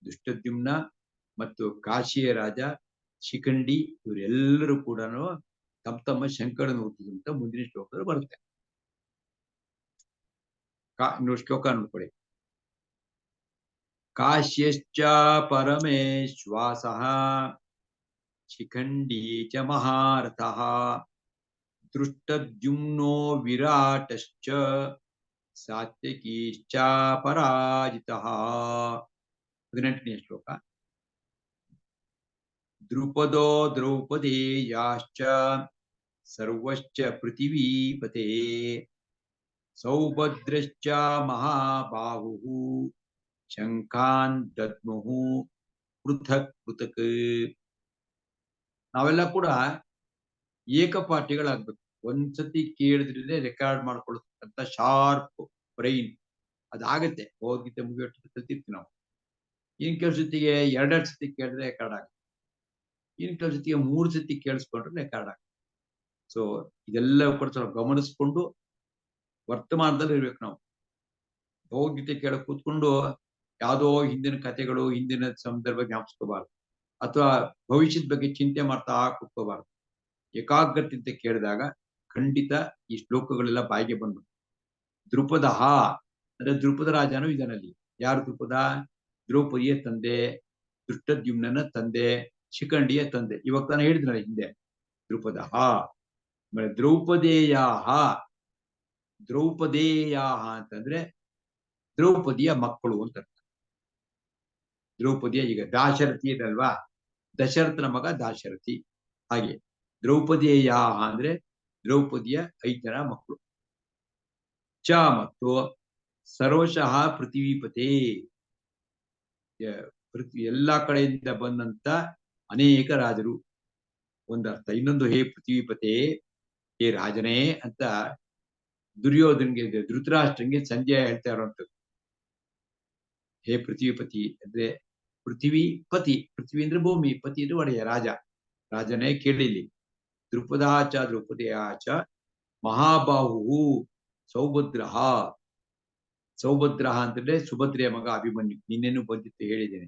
ದುಷ್ಟದ್ಯುಮ್ನ ಮತ್ತು ಕಾಶಿಯ ರಾಜ ಶಿಖಂಡಿ, ಇವರೆಲ್ಲರೂ ಕೂಡ ತಮ್ಮ ಶಂಕರನ ಊದಿದಂತ ಮುಂದಿನ ಶ್ಲೋಕದಲ್ಲಿ ಬರುತ್ತೆ. ಶ್ಲೋಕ ನೋಡ್ಕೊಳ್ಳಿ. ಕಾಶ್ಯಶ್ಚ ಪರಮೇಶ್ವಾಸಃ ಶಿಖಂಡಿ ಚ ಮಹಾರಥಃ ದೃಷ್ಟದ್ಯುಮ್ನೋ ವಿರಾಟಶ್ಚ ಸಾತ್ಯಕೀಶ್ಚ ಪರಾಜಿತಃ. 18ನೇ ಶ್ಲೋಕ. ದ್ರುಪದೋ ದ್ರೌಪದೇಯಾಶ್ಚ ಸರ್ವಶ್ಚ ಪೃಥಿವೀಪತೆ ಸೌಭದ್ರಶ್ಚ ಮಹಾಬಾಹುಃ ಶಂಖಾನ್ ದದ್ಮುಃ ಪೃಥಕ್ ಪೃಥಕ್. ನಾವೆಲ್ಲ ಕೂಡ ಏಕಪಾಠಿಗಳಾಗ್ಬೇಕು. ಒಂದ್ಸತಿ ಕೇಳಿದ್ರೆ ರೆಕಾರ್ಡ್ ಮಾಡ್ಕೊಳ್ತಕ್ಕಂಥ ಶಾರ್ಪ್ ಬ್ರೈನ್ ಅದಾಗತ್ತೆ. ಭಗವದ್ಗೀತೆ ಮುಗಿಯೋಷ್ಟು ಕಲ್ತಿರ್ತೀವಿ ನಾವು. ಇನ್ ಕೆಲವು ಜೊತೆಗೆ ಎರಡೆರಡು ಸತಿ ಕೇಳಿದ್ರೆ ರೆಕಾರ್ಡ್ ಆಗುತ್ತೆ. ಇನ್ ಕೆಲವು ಜೊತೆಗೆ 3 ಸತಿ ಕೇಳಿಸ್ಕೊಂಡ್ರೆ ರೆಕಾರ್ಡ್ ಆಗುತ್ತೆ. ಸೊ ಇದೆಲ್ಲ ಕೂಡ ಸ್ವಲ್ಪ ಗಮನಿಸ್ಕೊಂಡು ವರ್ತಮಾನದಲ್ಲಿ ಇರ್ಬೇಕು ನಾವು. ಭಗವದ್ಗೀತೆ ಕೇಳಕ್ ಕೂತ್ಕೊಂಡು ಯಾವುದೋ ಹಿಂದಿನ ಕಥೆಗಳು, ಹಿಂದಿನ ಸಂದರ್ಭ ಜ್ಞಾಪಿಸ್ಕೋಬಾರ್ದು. ಅಥವಾ ಭವಿಷ್ಯದ ಬಗ್ಗೆ ಚಿಂತೆ ಮಾಡ್ತಾ ಕೂತ್ಕೋಬಾರ್ದು. ಏಕಾಗ್ರತೆ ಕೇಳಿದಾಗ ಖಂಡಿತ ಈ ಶ್ಲೋಕಗಳೆಲ್ಲ ಬಾಯಿಗೆ ಬಂದ್ಬಿಟ್ಟು. ದ್ರುಪದ ಅಂದ್ರೆ ದ್ರುಪದ ರಾಜನು ಇದನಲ್ಲಿ. ಯಾರು ದ್ರುಪದ? ದ್ರೌಪದಿಯ ತಂದೆ, ಧೃಷ್ಟದ್ಯುಮ್ನನ ತಂದೆ, ಶಿಖಂಡಿಯ ತಂದೆ. ಇವಾಗ ನಾನು ಹೇಳಿದ್ನಲ್ಲ ಹಿಂದೆ, ದ್ರುಪದ. ಆಮೇಲೆ ದ್ರೌಪದೇಯಾಹ. ದ್ರೌಪದೇಯಾಹ ಅಂತಂದ್ರೆ ದ್ರೌಪದಿಯ ಮಕ್ಕಳು ಅಂತ. ದ್ರೌಪದಿಯ ಈಗ ದಾಶರಥಿ ಇದಲ್ವಾ, ದಶರಥನ ಮಗ ದಾಶರಥಿ. ಹಾಗೆ ದ್ರೌಪದಿಯಾಹ ಅಂದ್ರೆ ದ್ರೌಪದಿಯ 5 ಜನ ಮಕ್ಕಳು. ಚ ಮತ್ತು ಸರ್ವಶಃ ಪೃಥ್ವೀಪತೆ, ಪೃಥ್ವಿ ಎಲ್ಲಾ ಕಡೆಯಿಂದ ಬಂದಂತ ಅನೇಕ ರಾಜರು ಒಂದರ್ಥ. ಇನ್ನೊಂದು ಹೇ ಪೃಥ್ವೀಪತೆ, ಹೇ ರಾಜನೇ ಅಂತ ದುರ್ಯೋಧನ್ಗೆ, ಧೃತರಾಷ್ಟ್ರಂಗೆ ಸಂಜಯ ಹೇಳ್ತಾ ಇರುವಂಥದ್ದು. ಹೇ ಪೃಥ್ವಿಪತಿ ಅಂದ್ರೆ ಪೃಥ್ವಿ ಪತಿ, ಪೃಥ್ವಿ ಅಂದ್ರೆ ಭೂಮಿ, ಪತಿ ಅಂದ್ರೆ ಒಡೆಯ, ರಾಜ. ರಾಜನೇ ಕೇಳಿಲಿ. ದ್ರುಪದಾಚ ದ್ರೌಪದಿಯಾಚ ಮಹಾಬಾಹು ಸೌಭದ್ರ. ಸೌಭದ್ರ ಅಂತಂದ್ರೆ ಸುಭದ್ರೆಯ ಮಗ ಅಭಿಮನ್ಯು. ನಿನ್ನೇನು ಬಂದಿತ್ತು ಹೇಳಿದ್ದೇನೆ.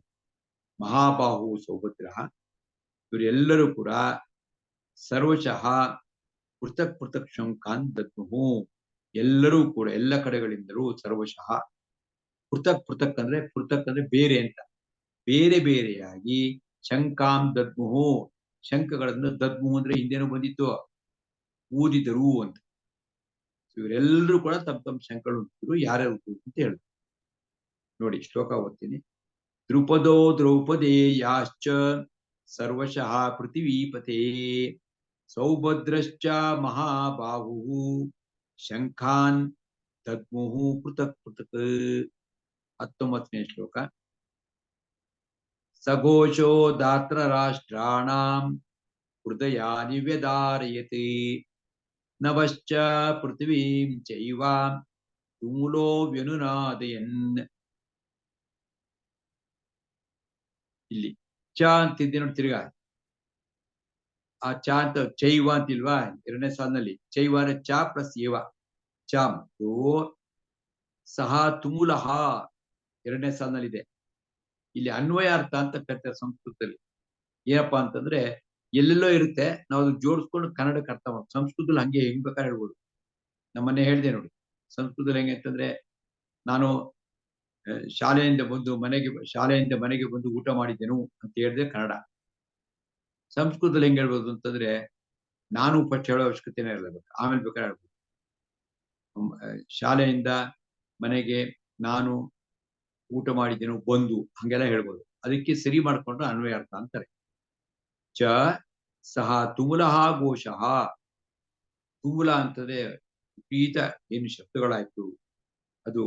ಮಹಾಬಾಹು ಸೌಭದ್ರ ಇವರೆಲ್ಲರೂ ಕೂಡ ಸರ್ವಶಃ ಪೃಥಕ್ ಪೃಥಕ್ ಶಂಖಾನ್ ದದ್ಮುಹು. ಎಲ್ಲರೂ ಕೂಡ ಎಲ್ಲ ಕಡೆಗಳಿಂದಲೂ ಸರ್ವಶಃ ಪೃಥಕ್ ಅಂದ್ರೆ ಬೇರೆ ಅಂತ, ಬೇರೆ ಬೇರೆಯಾಗಿ ಶಂಖಾಂ ದದ್ಮುಹು, ಶಂಖಗಳನ್ನು ದದ್ಮುಹು ಅಂದ್ರೆ ಹಿಂದೇನೋ ಬಂದಿತ್ತು, ಊದಿದರು ಅಂತ. ಇವರೆಲ್ಲರೂ ಕೂಡ ತಮ್ಮ ತಮ್ಮ ಶಂಖಗಳು ಊದಿದ್ರು. ಯಾರ್ಯಾರು ಅಂತ ಹೇಳುದು ನೋಡಿ. ಶ್ಲೋಕ ಓದ್ತೀನಿ. ದ್ರುಪದೋ ದ್ರೌಪದೇಯಾಶ್ಚ ಸರ್ವಶಃ ಪೃಥಿವೀಪತೆ ಸೌಭದ್ರಶ್ಚ ಮಹಾಬಾಹು ಶಂಖಾನ್ ದದ್ಮುಹು ಪೃಥಕ್ ಪೃಥಕ್. 19ನೇ ಶ್ಲೋಕ. ಸಘೋಷೋ ದಾತ್ರ ರಾಷ್ಟ್ರಾಣಾಂ ಹೃದಯಾನಿ ವ್ಯಧಾರಯತಿ ನಭಶ್ಚ ಪೃಥ್ವೀಂ ಚೈವ ತುಮುಲೋ ವ್ಯನುನಾದಯನ್. ಇಲ್ಲಿ ಚ ಅಂತಿದ್ದೆ ನೋಡಿ ತಿರ್ಗಾ. ಆ ಚ ಅಂತ ಚೈವ ಅಂತಿಲ್ವಾ 2ನೇ ಸಾಲಿನಲ್ಲಿ? ಚೈವ ಅಂದ್ರೆ ಚ ಪ್ಲಸ್ ಏವ. ಚ ಮತ್ತು ಸಹ ತುಮುಲಹ 2ನೇ ಸಾಲಿನಲ್ಲಿದೆ. ಇಲ್ಲಿ ಅನ್ವಯಾರ್ಥ ಅಂತ ಕರೀತಾರೆ ಸಂಸ್ಕೃತದಲ್ಲಿ. ಏನಪ್ಪಾ ಅಂತಂದ್ರೆ ಎಲ್ಲೆಲ್ಲೋ ಇರುತ್ತೆ, ನಾವು ಅದನ್ನ ಜೋಡಿಸ್ಕೊಂಡು ಕನ್ನಡಕ್ಕೆ ಅರ್ಥ ಮಾಡ್ತೀವಿ. ಸಂಸ್ಕೃತದಲ್ಲಿ ಹಂಗೆ ಹೆಂಗ್ ಬೇಕಾದ್ರೆ ಹೇಳ್ಬೋದು. ನಮ್ಮನ್ನೇ ಹೇಳಿದೆ ನೋಡಿ, ಸಂಸ್ಕೃತದಲ್ಲಿ ಹೆಂಗೆ ಅಂತಂದ್ರೆ, ನಾನು ಶಾಲೆಯಿಂದ ಮನೆಗೆ ಬಂದು ಊಟ ಮಾಡಿದ್ದೆನು ಅಂತ ಹೇಳಿದ್ರೆ ಕನ್ನಡ. ಸಂಸ್ಕೃತದಲ್ಲಿ ಹೆಂಗ್ ಹೇಳ್ಬೋದು ಅಂತಂದ್ರೆ, ನಾನು ಫಸ್ಟ್ ಹೇಳೋ ಅವಶ್ಯಕತೆನೇ ಇರಲ್ಲ, ಆಮೇಲೆ ಬೇಕಾದ್ರೆ ಹೇಳ್ಬೋದು. ಶಾಲೆಯಿಂದ ಮನೆಗೆ ನಾನು ಊಟ ಮಾಡಿದ್ದೇನು ಬಂದು, ಹಂಗೆಲ್ಲ ಹೇಳ್ಬೋದು. ಅದಕ್ಕೆ ಸರಿ ಮಾಡ್ಕೊಂಡ್ರೆ ಅನ್ವಯಾರ್ಥ ಅಂತಾರೆ. ಚ ಸಹ ತುಮುಲಹ ಘೋಷಃ. ತುಮುಲ ಅಂತಂದ್ರೆ ವಿಪರೀತ ಏನು ಶಬ್ದಗಳಾಯ್ತು, ಅದು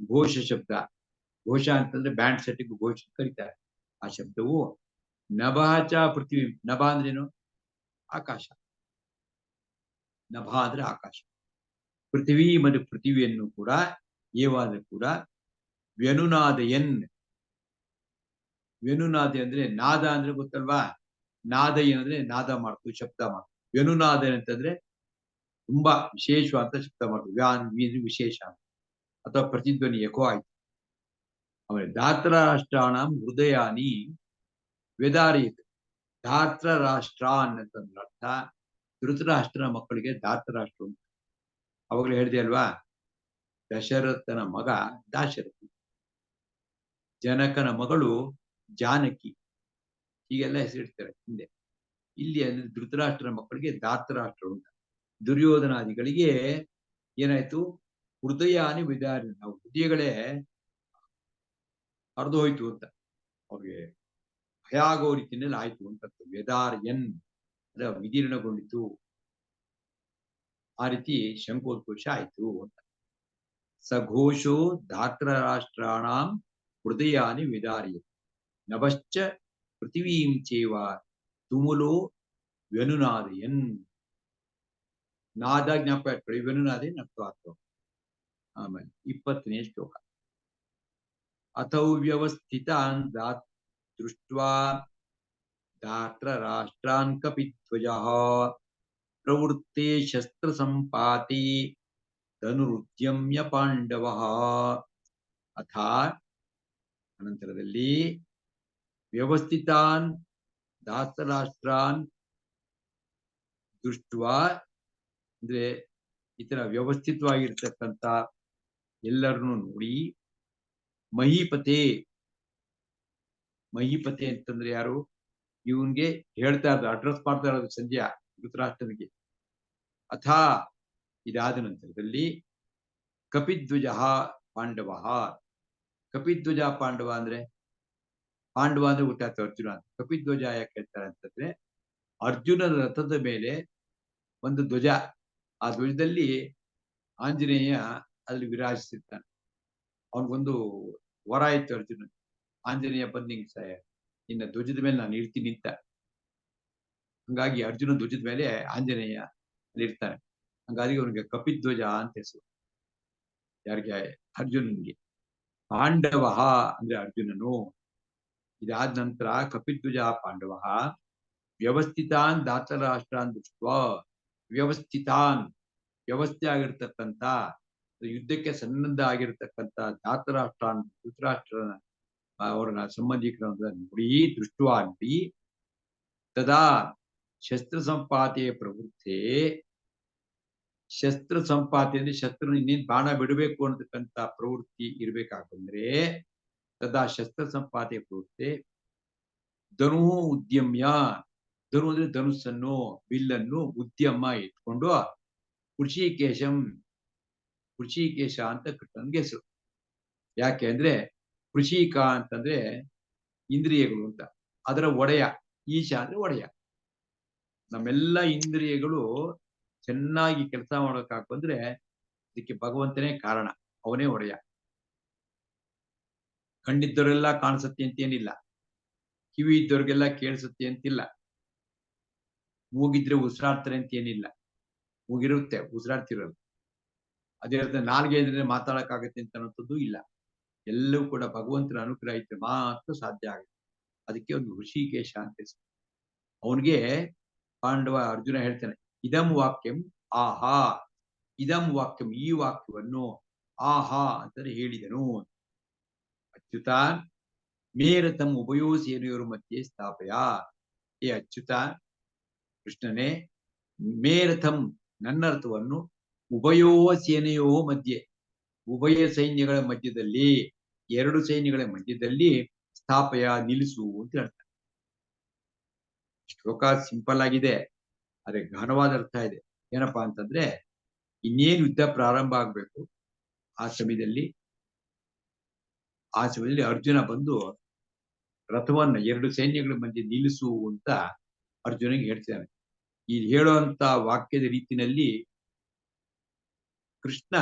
ಘೋಷ ಶಬ್ದ. ಘೋಷ ಅಂತಂದ್ರೆ ಬ್ಯಾಂಡ್ ಸೆಟ್ಟಿಗೆ ಘೋಷ ಕರೀತಾರೆ. ಆ ಶಬ್ದವು ನಭಾಚ ಪೃಥ್ವಿ. ನಭ ಅಂದ್ರೇನು? ಆಕಾಶ. ನಭ ಅಂದ್ರೆ ಆಕಾಶ. ಪೃಥ್ವಿ ಮತ್ತು ಪೃಥ್ವಿಯನ್ನು ಕೂಡ ಏವಾದ್ರೆ ಕೂಡ ವ್ಯನುನಾದಯನ್. ವ್ಯನುನಾದ ಅಂದ್ರೆ ನಾದ ಅಂದ್ರೆ ಗೊತ್ತಲ್ವಾ? ನಾದ ಏನಂದ್ರೆ ನಾದ ಮಾಡ್ತು, ಶಬ್ದ ಮಾಡ್ತು. ವ್ಯನುನಾದ ಅಂತಂದ್ರೆ ತುಂಬಾ ವಿಶೇಷವಾದ ಶಬ್ದ ಮಾಡ್ತು. ವ್ಯಾನ್ ವಿಶೇಷ ಅಥವಾ ಪ್ರತಿಧ್ವನಿ ಎಕೋ ಆಯ್ತು. ಆಮೇಲೆ ಧಾತ್ರ ರಾಷ್ಟ್ರಾಣಂ ಹೃದಯಾನಿ ವ್ಯದಾರಿಯತ್. ಧಾತ್ರ ರಾಷ್ಟ್ರ ಅನ್ನಂತಂದ್ರ ಅರ್ಥ ಧೃತರಾಷ್ಟ್ರನ ಮಕ್ಕಳಿಗೆ ಧಾತರಾಷ್ಟ್ರ ಅಂತ. ಅವಾಗಲೇ ಹೇಳಿದೆ ಅಲ್ವಾ, ದಶರಥನ ಮಗ ದಾಶರಥಿ, ಜನಕನ ಮಗಳು ಜಾನಕಿ, ಹೀಗೆಲ್ಲ ಹೆಸರಿಡ್ತಾರೆ ಹಿಂದೆ. ಇಲ್ಲಿ ಅಂದ್ರೆ ಧೃತರಾಷ್ಟ್ರನ ಮಕ್ಕಳಿಗೆ ಧಾತರಾಷ್ಟ್ರ ಅಂತ. ದುರ್ಯೋಧನಾದಿಗಳಿಗೆ ಏನಾಯ್ತು? ಹೃದಯಾನಿ ವಿದಾರಿ, ನಾವು ಹೃದಯಗಳೇ ಹರಿದು ಹೋಯ್ತು ಅಂತ, ಅವ್ರಿಗೆ ಭಯ ಆಗೋ ರೀತಿಯಲ್ಲಿ ಆಯ್ತು ಅಂತ. ವ್ಯದಾರ್ಯನ್ ಅಂದ್ರೆ ವಿದೀರ್ಣಗೊಂಡಿತು, ಆ ರೀತಿ ಶಂಕೋದ್ಘೋಷ ಆಯ್ತು ಅಂತ. ಸಘೋಷೋ ಧಾತ್ರ ರಾಷ್ಟ್ರಾಣಾಂ ಹೃದಯಾನಿ ವಿದಾರ್ಯ ನಭಶ್ಚ ಪೃಥ್ವೀಂ ಚೇವ ತುಮುಲೋ ವ್ಯನುನಾದಯನ್. ನಾದ ಜ್ಞಾಪಕ ಇಟ್ಕೊಳ್ಳಿ, ವ್ಯನುನಾದಯನ್ ಅರ್ಥವಾಗ್ತವ. ಆಮೇಲೆ 20ನೇ ಶ್ಲೋಕ. ಅಥೌ ವ್ಯವಸ್ಥಿತಾನ್ ದೃಷ್ಟ್ವಾ ದಾತ್ರ ರಾಷ್ಟ್ರಾನ್ ಕಪಿಧ್ವಜಃ ಪ್ರವೃತ್ತೆ ಶಸ್ತ್ರ ಸಂಪಾತಿ ಧನುರುದ್ಯಮ್ಯ ಪಾಂಡವಃ. ಅಥ ಅನಂತರದಲ್ಲಿ ವ್ಯವಸ್ಥಿತಾನ್ ದಾಸರಾಷ್ಟ್ರಾನ್ ದೃಷ್ಟ್ವಾ ಅಂದ್ರೆ ಇತರ ವ್ಯವಸ್ಥಿತವಾಗಿರ್ತಕ್ಕಂಥ ಎಲ್ಲರನ್ನು ನೋಡಿ, ಮಹೀಪತೆ ಅಂತಂದ್ರೆ ಯಾರು? ಇವನ್ಗೆ ಹೇಳ್ತಾ ಇರೋದು, ಅಡ್ರೆಸ್ ಮಾಡ್ತಾ ಇರೋದು ಸಂಜಯ ಧೃತರಾಷ್ಟ್ರನಿಗೆ. ಅಥ ಇದಾದ ನಂತರದಲ್ಲಿ ಕಪಿಧ್ವಜ ಪಾಂಡವ. ಕಪಿಧ್ವಜ ಪಾಂಡವ ಅಂದ್ರೆ ಗೊತ್ತಾಗ್ತದೆ ಅರ್ಜುನ ಅಂತ. ಕಪಿಧ್ವಜ ಯಾಕೆ ಹೇಳ್ತಾರೆ ಅಂತಂದ್ರೆ, ಅರ್ಜುನನ ರಥದ ಮೇಲೆ ಒಂದು ಧ್ವಜ, ಆ ಧ್ವಜದಲ್ಲಿ ಆಂಜನೇಯ ಅಲ್ಲಿ ವಿರಾಜಿಸಿರ್ತಾನೆ. ಅವನಿಗೊಂದು ವರ ಇತ್ತು ಅರ್ಜುನ. ಆಂಜನೇಯ ಬಂದಿಂಗ್ ಇನ್ನ ಧ್ವಜದ ಮೇಲೆ ನಾನು ಇರ್ತೀನಿ ಅಂತ. ಹಂಗಾಗಿ ಅರ್ಜುನ ಧ್ವಜದ ಮೇಲೆ ಆಂಜನೇಯ ಅಲ್ಲಿ ಇರ್ತಾನೆ. ಹಂಗಾಗಿ ಅವನಿಗೆ ಕಪಿಧ್ವಜ ಅಂತ ಹೆಸರು. ಯಾರಿಗೆ? ಅರ್ಜುನನಿಗೆ. ಪಾಂಡವ ಅಂದ್ರೆ ಅರ್ಜುನನು. ಇದಾದ ನಂತರ ಕಪಿಧ್ವಜ ಪಾಂಡವ ವ್ಯವಸ್ಥಿತಾನ್ ದಾತರಾಷ್ಟ್ರಾನ್ ದೃಷ್ಟ್ವಾ. ವ್ಯವಸ್ಥಿತಾನ್ ವ್ಯವಸ್ಥೆ ಆಗಿರ್ತಕ್ಕಂಥ, ಯುದ್ಧಕ್ಕೆ ಸನ್ನದ್ಧ ಆಗಿರ್ತಕ್ಕಂಥ ದಾತರಾಷ್ಟ್ರಾನ್ ಧೃತರಾಷ್ಟ್ರನ ಅವರ ಸಂಬಂಧಿಕರನ್ನ ನೋಡಿ, ದೃಷ್ಟ್ವಾ ನೋಡಿ, ತದಾ ಶಸ್ತ್ರ ಸಂಪಾತೆ ಪ್ರವೃತ್ತೆ. ಶಸ್ತ್ರ ಸಂಪಾತಿ ಅಂದ್ರೆ ಶಸ್ತ್ರ ಇನ್ನೇನು ಬಾಣ ಬಿಡಬೇಕು ಅನ್ನತಕ್ಕಂಥ ಪ್ರವೃತ್ತಿ ಇರ್ಬೇಕಾಗಂದ್ರೆ, ತದಾ ಶಸ್ತ್ರ ಸಂಪಾತೆ ಪ್ರವೃತ್ತೆ ಧನು ಉದ್ಯಮ್ಯ. ಧನು ಅಂದ್ರೆ ಧನುಸ್ಸನ್ನು, ಬಿಲ್ಲನ್ನು ಉದ್ಯಮ ಇಟ್ಕೊಂಡು ಕೃಷಿಕೇಶ ಅಂತ ಕೃಷ್ಣನ್ಗೆ ಹೆಸರು. ಯಾಕೆ ಅಂದ್ರೆ ಕೃಷಿಕ ಅಂತಂದ್ರೆ ಇಂದ್ರಿಯಗಳು ಅಂತ, ಅದರ ಒಡೆಯ. ಈಶ ಅಂದ್ರೆ ಒಡೆಯ. ನಮ್ಮೆಲ್ಲ ಇಂದ್ರಿಯಗಳು ಚೆನ್ನಾಗಿ ಕೆಲಸ ಮಾಡೋಕ್ಕಾಗ ಬಂದ್ರೆ ಇದಕ್ಕೆ ಭಗವಂತನೇ ಕಾರಣ, ಅವನೇ ಒಡೆಯ. ಕಣ್ಣಿದ್ದವರೆಲ್ಲ ಕಾಣಿಸುತ್ತೆ ಅಂತೇನಿಲ್ಲ, ಕಿವಿ ಇದ್ದವ್ರಿಗೆಲ್ಲ ಕೇಳಿಸುತ್ತೆ ಅಂತಿಲ್ಲ, ಮೂಗಿದ್ರೆ ಉಸಿರಾಡ್ತಾರೆ ಅಂತೇನಿಲ್ಲ. ಮೂಗಿರುತ್ತೆ, ಉಸಿರಾಡ್ತಿರೋದು. ಅದೇ ಅರ್ಥ ನಾಲ್ಗೆ ಇದ್ರೆ ಮಾತಾಡಕ್ಕಾಗತ್ತೆ ಅಂತ ಅನ್ನೋಂಥದ್ದು ಇಲ್ಲ. ಎಲ್ಲವೂ ಕೂಡ ಭಗವಂತನ ಅನುಗ್ರಹ ಇದ್ರೆ ಮಾತ್ರ ಸಾಧ್ಯ ಆಗುತ್ತೆ. ಅದಕ್ಕೆ ಒಂದು ಋಷಿಕೇಶ ಅಂತ ಹೆಸರು. ಅವನಿಗೆ ಪಾಂಡವ ಅರ್ಜುನ ಹೇಳ್ತಾನೆ, ಇದಂ ವಾಕ್ಯಂ ಆಹಾ. ಇದಂ ವಾಕ್ಯಂ, ಈ ವಾಕ್ಯವನ್ನು ಆಹಾ ಅಂತ ಹೇಳಿದನು. ಅಚ್ಯುತ ಮೇರಥಂ ಉಭಯೋ ಸೇನೆಯವರು ಮಧ್ಯೆ ಸ್ಥಾಪಯ. ಏ ಅಚ್ಯುತ ಕೃಷ್ಣನೇ, ಮೇರಥಂ ನನ್ನ ರಥವನ್ನು ಉಭಯೋ ಸೇನೆಯೋ ಮಧ್ಯೆ, ಉಭಯ ಸೈನ್ಯಗಳ ಮಧ್ಯದಲ್ಲಿ, ಎರಡು ಸೈನ್ಯಗಳ ಮಧ್ಯದಲ್ಲಿ ಸ್ಥಾಪಯ ನಿಲ್ಲಿಸು ಅಂತ ಹೇಳ್ತಾರೆ. ಶ್ಲೋಕ ಸಿಂಪಲ್ ಆಗಿದೆ, ಆದ್ರೆ ಗಹನವಾದ ಅರ್ಥ ಇದೆ. ಏನಪ್ಪಾ ಅಂತಂದ್ರೆ, ಇನ್ನೇನು ಯುದ್ಧ ಪ್ರಾರಂಭ ಆಗ್ಬೇಕು ಆ ಸಮಯದಲ್ಲಿ ಅರ್ಜುನ ಬಂದು ರಥವನ್ನ ಎರಡು ಸೈನ್ಯಗಳ ಮಧ್ಯೆ ನಿಲ್ಲಿಸು ಅಂತ ಅರ್ಜುನಿಗೆ ಹೇಳ್ತಾನೆ. ಈ ಹೇಳುವಂತ ವಾಕ್ಯದ ರೀತಿನಲ್ಲಿ ಕೃಷ್ಣ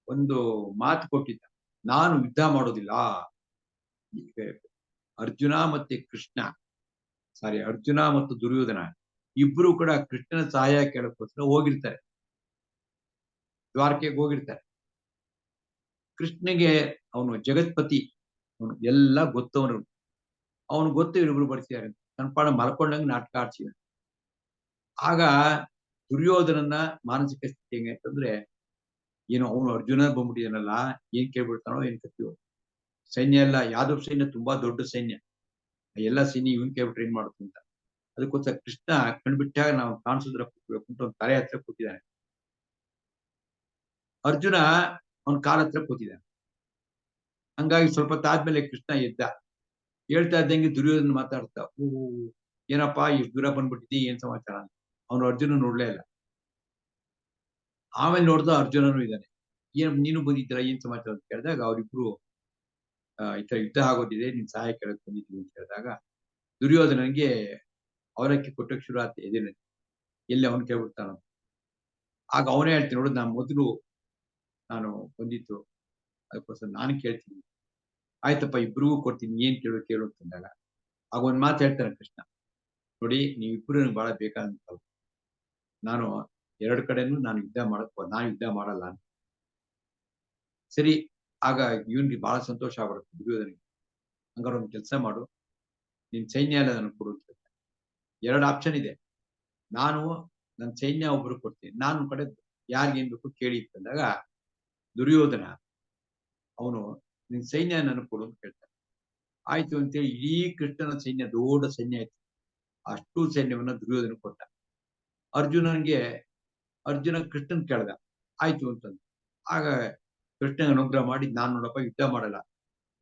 ಒಂದು ಮಾತು ಕೊಟ್ಟಿದ್ದ, ನಾನು ಯುದ್ಧ ಮಾಡೋದಿಲ್ಲ. ಅರ್ಜುನ ಮತ್ತು ದುರ್ಯೋಧನ ಇಬ್ರು ಕೂಡ ಕೃಷ್ಣನ ಸಹಾಯ ಕೇಳಕ್ಕೋಸ್ಕರ ಹೋಗಿರ್ತಾರೆ, ದ್ವಾರಕೆಗೆ ಹೋಗಿರ್ತಾರೆ. ಕೃಷ್ಣಗೆ ಅವನು ಜಗತ್ಪತಿ, ಅವನು ಎಲ್ಲ ಗೊತ್ತವನು, ಅವನು ಗೊತ್ತು ಇವರಿಬ್ರು ಬರ್ತಿದ್ದಾರೆ. ಕಣ್ಪಾಡ ಮಲ್ಕೊಂಡಂಗೆ ನಾಟಕ ಆಡ್ಸಿದ. ಆಗ ದುರ್ಯೋಧನನ ಮಾನಸಿಕ ಸ್ಥಿತಿ ಹೆಂಗೆ ಅಂತಂದ್ರೆ, ಏನು ಅವನು ಅರ್ಜುನ ಬಂದ್ಬಿಟ್ಟಿದಾನಲ್ಲ, ಏನ್ ಕೇಳ್ಬಿಡ್ತಾನೋ ಏನ್ ಕತ್ತೀವೋ. ಸೈನ್ಯ ಎಲ್ಲ, ಯಾದವ್ ಸೈನ್ಯ ತುಂಬಾ ದೊಡ್ಡ ಸೈನ್ಯ, ಎಲ್ಲ ಸೈನ್ಯ ಇವನ್ ಕೇಳ್ಬಿಟ್ರೆ ಏನ್ ಮಾಡುತ್ತೆ ಅಂತ. ಅದಕ್ಕೋಸ್ಕರ ಕೃಷ್ಣ ಕಣ್ಬಿಟ್ಟಾಗ ನಾವು ಕಾಣಿಸಿದ್ರ ಕೂತ್ಬೇಕು ಅಂತ ಒಂದು ತಲೆ ಹತ್ರ ಕೂತಿದ್ದಾನೆ. ಅರ್ಜುನ ಅವನ ಕಾಲ ಹತ್ರ ಕೂತಿದ್ದಾನೆ. ಹಂಗಾಗಿ ಸ್ವಲ್ಪ ತಾದ್ಮೇಲೆ ಕೃಷ್ಣ ಎದ್ದ. ಹೇಳ್ತಾ ಇದ್ದಂಗೆ ದುರ್ಯೋಧನ ಮಾತಾಡ್ತಾ, ಏನಪ್ಪಾ ಇಷ್ಟು ದೂರ ಬಂದ್ಬಿಟ್ಟಿದ್ದಿ, ಏನ್ ಸಮಾಚಾರ ಅಂತ. ಅವನು ಅರ್ಜುನ ನೋಡ್ಲೇ ಇಲ್ಲ. ಆಮೇಲೆ ನೋಡ್ದ ಅರ್ಜುನನು ಇದ್ದಾನೆ. ನೀನು ಬಂದಿದ್ದೀರಾ, ಏನ್ ಸಮಾಚಾರ ಅಂತ ಕೇಳಿದಾಗ ಅವರಿಬ್ರು ಈ ತರ ಯುದ್ಧ ಆಗೋದಿದೆ, ನಿನ್ ಸಹಾಯ ಕೇಳಕ್ ಬಂದಿದ್ದೀವಿ ಅಂತ ಹೇಳಿದಾಗ ದುರ್ಯೋಧನನಿಗೆ ಅವರಕ್ಕೆ ಕೊಟ್ಟಕ್ಕೆ ಶುರು ಆತ ಎದೇನೆ, ಎಲ್ಲಿ ಅವನು ಕೇಳ್ಬಿಡ್ತಾನ. ಆಗ ಅವನೇ ಹೇಳ್ತೀನಿ, ನೋಡು ನಾನು ಬಂದಿತ್ತು, ಅದಕ್ಕೋಸ್ಕರ ನಾನು ಕೇಳ್ತೀನಿ. ಆಯ್ತಪ್ಪ, ಇಬ್ರಿಗೂ ಕೊಡ್ತೀನಿ, ಏನ್ ಕೇಳು ಅಂತಂದಾಗ ಆಗ ಒಂದ್ ಮಾತು ಹೇಳ್ತಾನೆ ಕೃಷ್ಣ, ನೋಡಿ ನೀವಿಬ್ರು ನನಗೆ ಬಹಳ ಬೇಕಾದಂತ, ನಾನು ಎರಡು ಕಡೆನೂ ನಾನು ಯುದ್ಧ ಮಾಡಲ್ಲ ಅಂತ. ಸರಿ, ಆಗ ಇವನ್ಗೆ ಬಹಳ ಸಂತೋಷ ಆಗ್ಬಿಡುತ್ತೆ ದುರ್ಯೋಧನಿಗೆ. ಹಂಗಾರೆ ಒಂದು ಕೆಲಸ ಮಾಡು, ನಿನ್ ಸೈನ್ಯ ಎಲ್ಲ ನನಗೆ ಕೊಡು ಅಂತ. ಎರಡು ಆಪ್ಷನ್ ಇದೆ. ನಾನು ನನ್ನ ಸೈನ್ಯ ಒಬ್ರು ಕೊಡ್ತೀನಿ, ನಾನು ಕಡೆ ಯಾರಿಗೇನ್ ಬೇಕು ಕೇಳಿ ಅಂತಂದಾಗ ದುರ್ಯೋಧನ ಅವನು ನಿನ್ ಸೈನ್ಯ ನನಗೆ ಕೊಡು ಅಂತ ಕೇಳ್ತಾನೆ. ಆಯ್ತು ಅಂತೇಳಿ ಇಡೀ ಕೃಷ್ಣನ ಸೈನ್ಯ, ದೊಡ್ಡ ಸೈನ್ಯ ಆಯ್ತು, ಅಷ್ಟು ಸೈನ್ಯವನ್ನ ದುರ್ಯೋಧನ ಕೊಟ್ಟ. ಅರ್ಜುನ ಕೃಷ್ಣನ್ ಕೇಳ್ದ, ಆಯ್ತು ಅಂತಂದು. ಆಗ ಕೃಷ್ಣ ಅನುಗ್ರಹ ಮಾಡಿ, ನಾನ್ ನೋಡಪ್ಪ ಯುದ್ಧ ಮಾಡಲ್ಲ,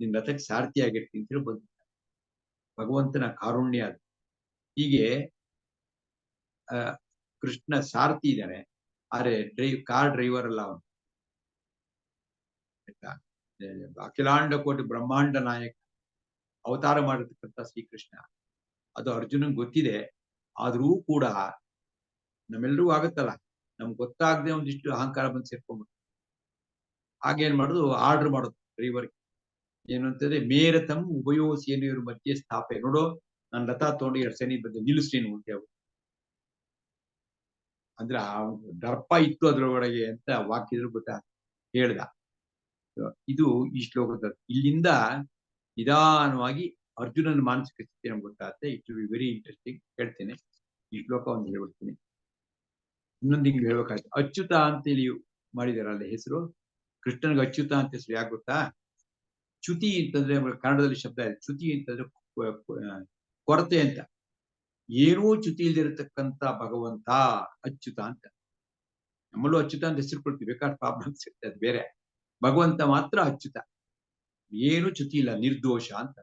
ನಿನ್ ರಥಕ್ಕೆ ಸಾರಥಿ ಆಗಿರ್ತೀನಿ ಅಂತೇಳಿ ಬಂದ. ಭಗವಂತನ ಕಾರುಣ್ಯ ಅದು. ಹೀಗೆ ಕೃಷ್ಣ ಸಾರಥಿ ಇದ್ದಾನೆ, ಆದ್ರೆ ಕಾರ್ ಡ್ರೈವರ್ ಅಲ್ಲ ಅವನು. ಅಖಿಲಾಂಡ ಕೋಟಿ ಬ್ರಹ್ಮಾಂಡ ನಾಯಕ ಅವತಾರ ಮಾಡಿರ್ತಕ್ಕಂಥ ಶ್ರೀಕೃಷ್ಣ. ಅದು ಅರ್ಜುನನ್ ಗೊತ್ತಿದೆ. ಆದ್ರೂ ಕೂಡ ನಮ್ಮೆಲ್ರಿಗೂ ಆಗತ್ತಲ್ಲ, ನಮ್ಗೆ ಗೊತ್ತಾಗದೆ ಒಂದಿಷ್ಟು ಅಹಂಕಾರ ಬಂದು ಸೇರ್ಕೊಂಡ್ಬಿಟ್ಟು ಹಾಗೇನ್ ಮಾಡುದು, ಆರ್ಡರ್ ಮಾಡೋದು ಡ್ರೈವರ್ಗೆ. ಏನು ಅಂತಂದ್ರೆ, ಮೇರಥಂ ಉಭಯೋ ಸೇನೆಯವ್ರ ಮಧ್ಯೆ ಸ್ಥಾಪೆ. ನೋಡು, ನನ್ನ ರಥ ತಗೊಂಡು ಎರಡು ಸೇನೆ ಬಂದು ನಿಲ್ಲಿಸ್ತೀನಿ ಅಂತ ಹೇಳಿ. ಅಂದ್ರೆ ಆ ದರ್ಪ ಇತ್ತು ಅದ್ರೊಳಗೆ ಅಂತ ವಾಕ್ಯದ್ರು ಗೊತ್ತಾ ಹೇಳ್ದ. ಇದು ಈ ಶ್ಲೋಕದ ಇಲ್ಲಿಂದ ನಿಧಾನವಾಗಿ ಅರ್ಜುನನ ಮಾನಸಿಕ ಸ್ಥಿತಿ ನಮ್ಗೆ ಗೊತ್ತಾಗುತ್ತೆ. It will be very interesting. ಹೇಳ್ತೇನೆ, ಈ ಶ್ಲೋಕ ಒಂದು ಹೇಳ್ಬಿಡ್ತೀನಿ. ಇನ್ನೊಂದು ಹಿಂಗ್ ಹೇಳ್ಬೇಕಾಯ್ತು. ಅಚ್ಯುತ ಅಂತೇಳಿ ಮಾಡಿದಾರಲ್ಲ ಹೆಸರು, ಕೃಷ್ಣನಿಗೆ ಅಚ್ಯುತ ಅಂತ ಹೆಸರು ಯಾಕೆ ಗೊತ್ತಾ? ಚ್ಯುತಿ ಅಂತಂದ್ರೆ ಕನ್ನಡದಲ್ಲಿ ಶಬ್ದ ಇದೆ. ಚ್ಯುತಿ ಅಂತಂದ್ರೆ ಕೊರತೆ ಅಂತ. ಏನೂ ಚ್ಯುತಿ ಇಲ್ದಿರತಕ್ಕಂತ ಭಗವಂತ ಅಚ್ಯುತ ಅಂತ. ನಮ್ಮಲ್ಲೂ ಅಚ್ಯುತ ಅಂತ ಹೆಸರು ಕೊಡ್ತೀವಿ, ಬೇಕಾದ ಪ್ರಾಬ್ಲಮ್ಸ್ ಇರುತ್ತೆ, ಅದು ಬೇರೆ. ಭಗವಂತ ಮಾತ್ರ ಅಚ್ಯುತ, ಏನು ಚ್ಯುತಿ ಇಲ್ಲ, ನಿರ್ದೋಷ ಅಂತ.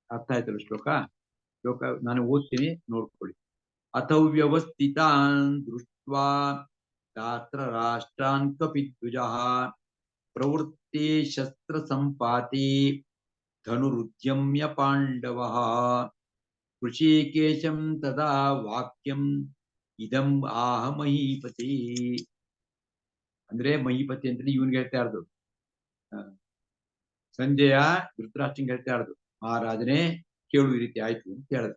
ಅರ್ಥ ಆಯ್ತಲ್ಲ ಶ್ಲೋಕ? ನಾನು ಓದ್ತೀನಿ, ನೋಡ್ಕೊಳ್ಳಿ. ಅಥವ್ಯವಸ್ಥಿತಾನ್ ದೃಷ್ಟ್ವಾ ಗಾತ್ರ ರಾಷ್ಟ್ರಾನ್ ಕಪಿಧ್ವಜಃ ಪ್ರವೃತ್ತೆ ಶಸ್ತ್ರ ಸಂಪಾತಿ ಧನುರುದ್ಯಮ್ಯ ಪಾಂಡವಃ ಋಷಿಕೇಶಂ ತದಾ ವಾಕ್ಯಂ ಇದಂ ಆಹ ಮಹೀಪತಿ. ಅಂದ್ರೆ ಮಹೀಪತಿ ಅಂದ್ರೆ ಇವನ್ಗೆ ಹೇಳ್ತಾ ಇರೋದು, ಸಂಜಯ ಧೃತರಾಷ್ಟ್ರಂಗೆ ಹೇಳ್ತಾ ಇರೋದು, ಮಹಾರಾಜನೇ ಕೇಳು, ಈ ರೀತಿ ಆಯ್ತು ಅಂತ ಹೇಳಿದ.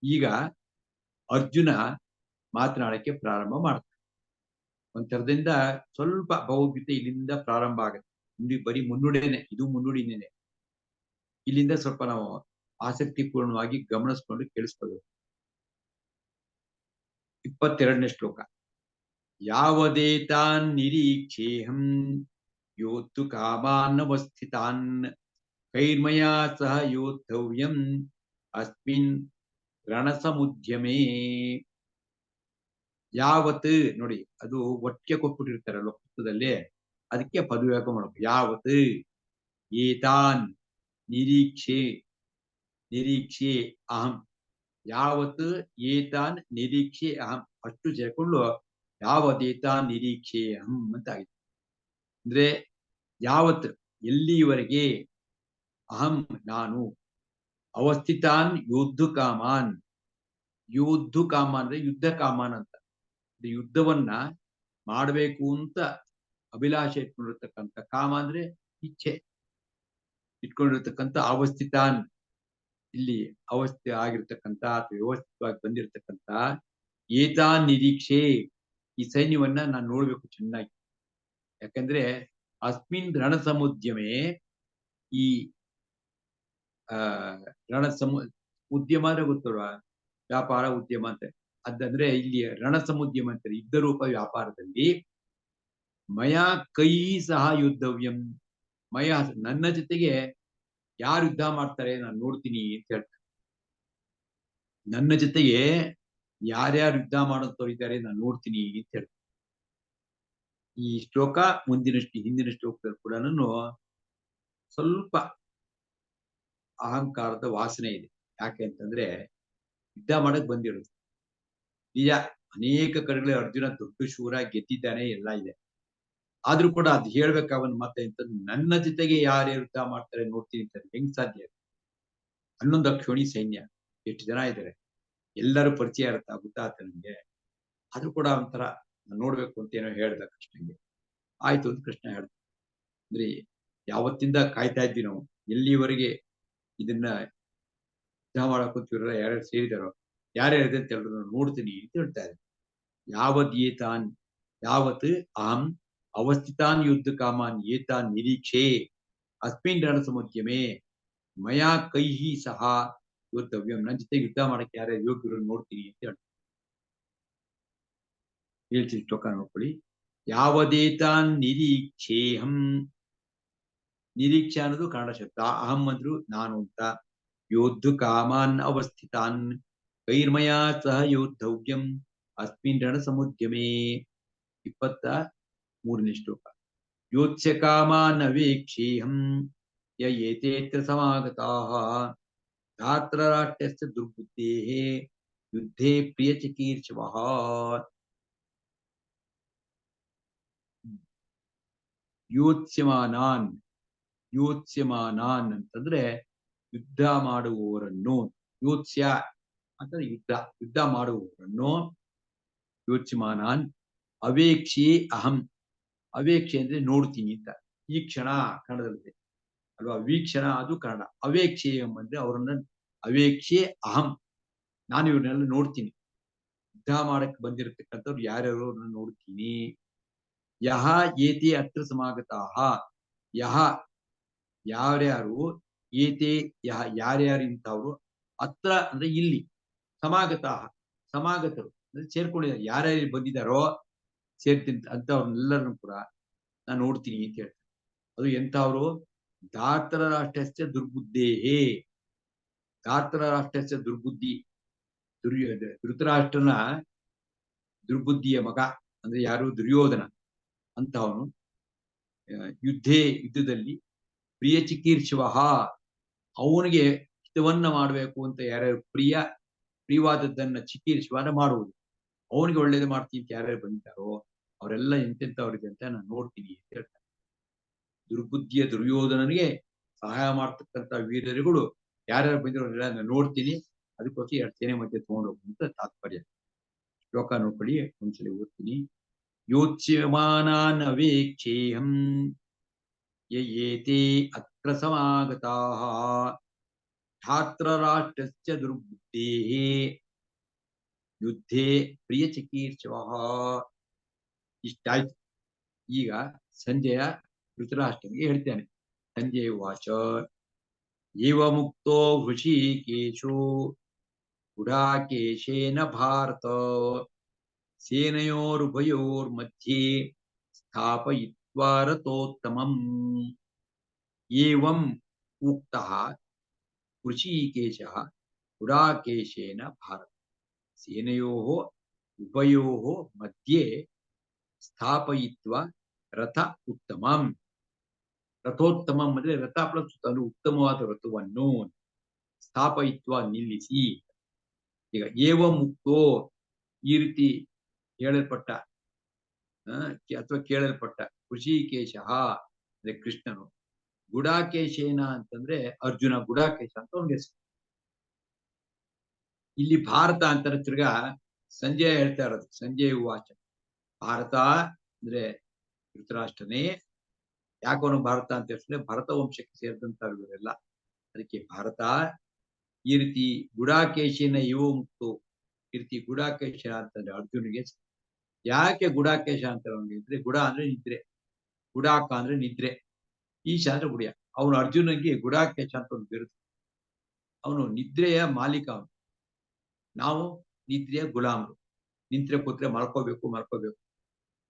ಈಗ ಅರ್ಜುನ ಮಾತನಾಡಕ್ಕೆ ಪ್ರಾರಂಭ ಮಾಡ್ತಾನೆ. ಒಂಥರದಿಂದ ಸ್ವಲ್ಪ ಭಗವದ್ಗೀತೆ ಇಲ್ಲಿಂದ ಪ್ರಾರಂಭ ಆಗುತ್ತೆ. ಬರೀ ಮುನ್ನುಡಿನೇ, ಇದು ಮುನ್ನುಡಿನೇನೆ. ಇಲ್ಲಿಂದ ಸ್ವಲ್ಪ ನಾವು ಆಸಕ್ತಿ ಪೂರ್ಣವಾಗಿ ಗಮನಿಸ್ಕೊಂಡು ಕೇಳಿಸ್ಕೋಬೇಕು. 22ನೇ ಶ್ಲೋಕ. ಯಾವದೇತಾನ್ ನಿರೀಕ್ಷೇಹಂ ಯೋತ್ತು ಕಾಮಾನವಸ್ಥಿತಾನ್ ಕೈರ್ಮಯಾ ಸಹ ಯೋದ್ಧವ್ಯಂ ಅಸ್ಮಿನ್ ರಣಸಮುದ್ಯಮೇ. ಯಾವತ್ ನೋಡಿ, ಅದು ಒಟ್ಟಿಗೆ ಕೊಟ್ಬಿಟ್ಟಿರ್ತಾರಲ್ಲ ಪುಸ್ತಕದಲ್ಲಿ, ಅದಕ್ಕೆ ಪದವ್ಯಾಪ ಮಾಡಬೇಕು. ಯಾವತ್ ಏತಾನ್ ನಿರೀಕ್ಷೆ ಅಹಂ, ಯಾವತ್ ಏತಾನ್ ನಿರೀಕ್ಷೆ ಅಹಂ, ಅಷ್ಟು ಸೇರ್ಕೊಂಡು ಯಾವದೇತಾನ್ ನಿರೀಕ್ಷೆ ಅಹಂ ಅಂತ ಆಗಿದೆ. ಅಂದ್ರೆ ಯಾವತ್ ಎಲ್ಲಿವರೆಗೆ, ಅಹಂ ನಾನು, ಅವಸ್ಥಿತಾನ್ ಯೋದ್ಧು ಕಾಮಾನ್ ಅಂದ್ರೆ ಯುದ್ಧ ಕಾಮಾನ್ ಅಂತ, ಯುದ್ಧವನ್ನ ಮಾಡಬೇಕು ಅಂತ ಅಭಿಲಾಷೆ ಇಟ್ಕೊಂಡಿರ್ತಕ್ಕಂಥ, ಕಾಮ ಅಂದ್ರೆ ಇಚ್ಛೆ ಇಟ್ಕೊಂಡಿರ್ತಕ್ಕಂಥ, ಅವಸ್ಥಿತಾನ್ ಇಲ್ಲಿ ಅವಸ್ಥೆ ಆಗಿರ್ತಕ್ಕಂಥ ಅಥವಾ ವ್ಯವಸ್ಥಿತವಾಗಿ ಬಂದಿರತಕ್ಕಂಥ, ಏತಾನ್ ನಿರೀಕ್ಷೆ ಈ ಸೈನ್ಯವನ್ನ ನಾನು ನೋಡ್ಬೇಕು ಚೆನ್ನಾಗಿ. ಯಾಕಂದ್ರೆ ಅಸ್ಮಿನ್ ರಣಸಮುದ್ಯಮೆ, ಈ ಉದ್ಯಮ ಅಂದ್ರೆ ಗೊತ್ತಲ್ವಾ, ವ್ಯಾಪಾರ ಉದ್ಯಮ ಅಂತ. ಅದಂದ್ರೆ ಇಲ್ಲಿ ರಣಸಮುದ್ಯಮ ಅಂತಾರೆ, ಯುದ್ಧ ರೂಪ ವ್ಯಾಪಾರದಲ್ಲಿ. ಮಯ ಕೈ ಸಹ ಯುದ್ಧವ್ಯಂ, ಮಯ ನನ್ನ ಜೊತೆಗೆ ಯಾರು ಯುದ್ಧ ಮಾಡ್ತಾರೆ ನಾನು ನೋಡ್ತೀನಿ ಅಂತ ಹೇಳ್ತಾರೆ. ನನ್ನ ಜೊತೆಗೆ ಯಾರ್ಯಾರು ಯುದ್ಧ ಮಾಡೋಂಥವ್ರು ಇದ್ದಾರೆ ನಾನು ನೋಡ್ತೀನಿ ಅಂತ ಹೇಳ್ತಾರೆ. ಈ ಶ್ಲೋಕ ಹಿಂದಿನ ಶ್ಲೋಕದಲ್ಲಿ ಕೂಡ ಸ್ವಲ್ಪ ಅಹಂಕಾರದ ವಾಸನೆ ಇದೆ. ಯಾಕೆ ಅಂತಂದ್ರೆ ಯುದ್ಧ ಮಾಡಕ್ ಬಂದಿರೋದು ನಿಜ, ಅನೇಕ ಕಡೆಗಳಲ್ಲಿ ಅರ್ಜುನ ದೊಡ್ಡ ಶೂರ, ಗೆದ್ದಿದ್ದಾನೆ, ಎಲ್ಲ ಇದೆ. ಆದ್ರೂ ಕೂಡ ಅದು ಹೇಳ್ಬೇಕಾವನ್ ಮತ್ತೆ ಅಂತ, ನನ್ನ ಜೊತೆಗೆ ಯಾರ್ಯಾರು ಯುದ್ಧ ಮಾಡ್ತಾರೆ ನೋಡ್ತೀನಿ ಅಂತ ಹೆಂಗ್ ಸಾಧ್ಯ? 11 ಅಕ್ಷೋಣಿ ಸೈನ್ಯ, ಎಷ್ಟು ಜನ ಇದ್ದಾರೆ, ಎಲ್ಲರೂ ಪರಿಚಯ ಇರುತ್ತಾ ಗೊತ್ತಾಗ್ತ ನನ್ಗೆ. ಆದ್ರೂ ಕೂಡ ಒಂಥರ ನೋಡ್ಬೇಕು ಅಂತ ಏನೋ ಹೇಳ್ದ ಕೃಷ್ಣನ್ಗೆ. ಆಯ್ತು ಅಂತ ಕೃಷ್ಣ ಹೇಳ್ದ. ಅಂದ್ರೆ ಯಾವತ್ತಿಂದ ಕಾಯ್ತಾ ಇದ್ವಿ ನಾವು, ಎಲ್ಲಿವರೆಗೆ ಇದನ್ನ ಯುದ್ಧ ಮಾಡಕ್ ಕೂತಿರಲ್ಲ ಯಾರ್ಯಾರು ಸೇರಿದಾರೋ ಯಾರ್ಯಾರಿದೆ ಅಂತ ಹೇಳಿದ್ರು ನೋಡ್ತೀನಿ ಅಂತ ಹೇಳ್ತಾರೆ. ಯಾವತ್ ಯಾವತ್ ಅಹಂ ಅವಸ್ಥಿತಾನ್ ಯುದ್ಧ ಕಾಮಾನ್ ಏತಾನ್ ನಿರೀಕ್ಷೆ ಅಸ್ಮಿನ್ ರಣಸಮುದ್ಯಮೆ ಮಯಾ ಕೈಹಿ ಸಹ ಯೋದ್ಧವ್ಯಂ. ನನ್ನ ಜೊತೆ ಯುದ್ಧ ಮಾಡಕ್ಕೆ ಯಾರ್ಯಾರು ಯೋಗ್ಯರು ನೋಡ್ತೀನಿ ಅಂತ ಹೇಳ್ತೀನಿ. ಶ್ಲೋಕ ನೋಡ್ಕೊಳ್ಳಿ. ಯಾವದೇತಾನ್ ನಿರೀಕ್ಷೇಹಂ. ನಿರೀಕ್ಷೆ ಅನ್ನೋದು ಕನ್ನಡ ಶಬ್ದ. ಅಹಂ ಅಂದ್ರು ನಾನು ಅಂತ. ಯೋದ್ಧು ಕಾಮಾನ್ ಅವಸ್ಥಿತಾನ್ ಕೈರ್ಮಯ ಸಹ ಯೋದ್ಧವ್ಯಂ ಅಸ್ಮಿನ್ ರಣ ಸಮುದ್ಯಮೇ. 23ನೇ ಶ್ಲೋಕ. ಯೋತ್ಸ್ಯ ಕಾಮಾನ್ ಅವೇಕ್ಷೇಹಂ ಯ ಏತೇತ್ರ ಸಮಾಗತಾಃ ಧಾತ್ರ ರಾಷ್ಟ್ರಸ್ಯ ದುರ್ಬುದ್ಧೇಃ ಯುದ್ಧೇ ಪ್ರಿಯಚಿಕೀರ್ಷವಃ. ಯೋತ್ಸ್ಯಮಾನಾನ್. ಯೋತ್ಸ್ಯಮಾನಾನ್ ಅಂತಂದ್ರೆ ಯುದ್ಧ ಮಾಡುವವರನ್ನು. ಯೋತ್ಸ್ಯ ಅಂತಂದ್ರೆ ಯುದ್ಧ ಮಾಡುವವರನ್ನು. ಯೋತ್ಸ್ಯಮಾನಾನ್ ಅವೇಕ್ಷೆ ಅಹಂ. ಅವೇಕ್ಷೆ ಅಂದ್ರೆ ನೋಡ್ತೀನಿ ಅಂತ. ಈ ಕ್ಷಣ ಕನ್ನಡದಲ್ಲಿ ಅಲ್ವಾ. ವೀಕ್ಷಣ ಅದು ಕನ್ನಡ. ಅವೇಕ್ಷೆ ಅಂದ್ರೆ ಅವರನ್ನ ಅವೇಕ್ಷೆ ಅಹಂ, ನಾನು ಇವ್ರನ್ನೆಲ್ಲ ನೋಡ್ತೀನಿ. ಯುದ್ಧ ಮಾಡಕ್ಕೆ ಬಂದಿರತಕ್ಕಂಥವ್ರು ಯಾರ್ಯಾರು ನೋಡ್ತೀನಿ. ಯಹ ಏತೆ ಅತ್ರ ಸಮಾಗತಾಃ. ಯಹ ಯಾರ್ಯಾರು, ಏತೆ ಯಹ ಯಾರ್ಯಾರು ಇಂಥವ್ರು, ಅತ್ರ ಅಂದ್ರೆ ಇಲ್ಲಿ, ಸಮಾಗತಾಃ ಸಮಾಗತರು ಅಂದ್ರೆ ಸೇರ್ಕೊಂಡಿದ್ದಾರೆ. ಯಾರ್ಯಾರು ಬಂದಿದ್ದಾರೋ ಸೇರ್ತೀನಿ ಅಂತವ್ರನ್ನೆಲ್ಲರನ್ನು ಕೂಡ ನಾನು ನೋಡ್ತೀನಿ ಅಂತ ಹೇಳ್ತಾರೆ. ಅದು ಎಂಥವ್ರು. ಧಾತ್ರ ರಾಷ್ಟ್ರಸ್ಯ ದುರ್ಬುದ್ಧೇಹೇ. ಧಾತ್ರ ರಾಷ್ಟ್ರಸ್ಯ ದುರ್ಬುದ್ಧಿ. ಧೃತರಾಷ್ಟ್ರನ ದುರ್ಬುದ್ಧಿಯ ಮಗ ಅಂದ್ರೆ ಯಾರು, ದುರ್ಯೋಧನ ಅಂತವನು. ಯುದ್ಧದಲ್ಲಿ ಪ್ರಿಯ ಚಿಕೀರ್ಷವ. ಅವನಿಗೆ ಹಿತವನ್ನ ಮಾಡಬೇಕು ಅಂತ ಯಾರ್ಯಾರು ಪ್ರಿಯವಾದದ್ದನ್ನ ಚಿಕೀರ್ಷವಾದ ಮಾಡುವುದು, ಅವನಿಗೆ ಒಳ್ಳೇದು ಮಾಡ್ತೀನಿ ಅಂತ ಯಾರ್ಯಾರು ಬಂದಿದ್ದಾರೋ ಅವರೆಲ್ಲ ಎಂತೆಂಥವ್ರಿಗೆ ಅಂತ ನಾನು ನೋಡ್ತೀನಿ ಅಂತ ಹೇಳ್ತಾರೆ. ದುರ್ಬುದ್ಧಿಯ ದುರ್ಯೋಧನನಿಗೆ ಸಹಾಯ ಮಾಡ್ತಕ್ಕಂಥ ವೀರರುಗಳು ಯಾರ್ಯಾರು ಬಂದಿರೋ ನಾನು ನೋಡ್ತೀನಿ. ಅದಕ್ಕೋಸ್ಕರ 2 ಸೇನೆ ಮಧ್ಯೆ ತಗೊಂಡೋಗು ಅಂತ ತಾತ್ಪರ್ಯ. ಶ್ಲೋಕ ನೋಡ್ಕೊಳ್ಳಿ, ಒಂದ್ಸಲಿ ಓದ್ತೀನಿ. ಯೋಚ್ಯಮಾನಾನ್ ಅವೇಕ್ಷೇಹಂ ಯೇತೆ ಅತ್ರ ಸಮಾಗತಾಃ ಧಾತ್ರ ರಾಷ್ಟ್ರಸ್ಯ ದುರ್ಬುದ್ಧೇಃ ಯುದ್ಧೇ ಪ್ರಿಯ ಚಿಕೀರ್ಷವಃ. ಇಷ್ಟಾಯ್ತು. ಈಗ ಸಂಜಯ ಧೃತರಾಷ್ಟ್ರನಿಗೆ ಹೇಳ್ತಾನೆ. ಸಂಜಯ ವಾಚ ಏವ ಮುಕ್ತೋ ಹೃಷೀಕೇಶೋ ಗುಡಾಕೇಶೇನ ಭಾರತ ಸೇನಯೋರುಭಯೋರ್ಮಧ್ಯೆ ಸ್ಥಾಪಯಿತ್ವಾ ರಥೋತ್ತಮಂ. ಏವಂ ಉಕ್ತಃ ಹೃಷೀಕೇಶಃ ಗುಡಾಕೇಶೇನ ಭಾರತ ಸೇನಯೋಃ ಉಭಯೋಃ ಮಧ್ಯೆ ಸ್ಥಾಪಯಿತ್ವಾ ರಥ ಉತ್ತಮಂ. ರಥೋತ್ತಮಂ ಅಂದ್ರೆ ರಥ ಪ್ಲಸ್ ಉತ್ತಮವಾದ ರಥವನ್ನು ಸ್ಥಾಪಯಿತ್ವ ನಿಲ್ಲಿಸಿ. ಈಗ ಏವ ಮುಕ್ತೋ ಈ ರೀತಿ ಹೇಳಲ್ಪಟ್ಟ ಅಥವಾ ಕೇಳಲ್ಪಟ್ಟ ಹೃಷೀಕೇಶ ಅಂದ್ರೆ ಕೃಷ್ಣನು, ಗುಡಾಕೇಶೇನ ಅಂತಂದ್ರೆ ಅರ್ಜುನ, ಗುಡಾಕೇಶ ಅಂತ ಅವನಿಗೆ ಹೆಸರು. ಇಲ್ಲಿ ಭಾರತ ಅಂತಾರೆ. ತಿರ್ಗಾ ಸಂಜಯ ಹೇಳ್ತಾ ಇರೋದು. ಸಂಜಯ ವಾಚ ಭಾರತ ಅಂದ್ರೆ ಧೃತರಾಷ್ಟ್ರನೇ. ಯಾಕವನು ಭಾರತ ಅಂತ ಹೇಳಿದ್ರೆ ಭರತ ವಂಶಕ್ಕೆ ಸೇರಿದಂತವರೆಲ್ಲ, ಅದಕ್ಕೆ ಭಾರತ. ಈ ರೀತಿ ಗುಡಾಕೇಶನ ಇವು ಮುಕ್ತು. ಈ ರೀತಿ ಗುಡಾಕೇಶ ಅಂತಂದ್ರೆ ಅರ್ಜುನಿಗೆ. ಯಾಕೆ ಗುಡಾಕೇಶ ಅಂತ ಅಂದ್ರೆ ಗುಡ ಅಂದ್ರೆ ನಿದ್ರೆ, ಗುಡಾಕ ಅಂದ್ರೆ ನಿದ್ರೆ, ಈಶ ಅಂದ್ರೆ ಗುಡಿಯ. ಅವನು ಅರ್ಜುನಿಗೆ ಗುಡಾಕೇಶ ಅಂತ ಒಂದು ಬಿರುದು. ಅವನು ನಿದ್ರೆಯ ಮಾಲೀಕ. ಅವನು. ನಾವು ನಿದ್ರೆಯ ಗುಲಾಮರು. ನಿಂತ್ರೆ ಕೂತ್ರೆ ಮಲ್ಕೋಬೇಕು.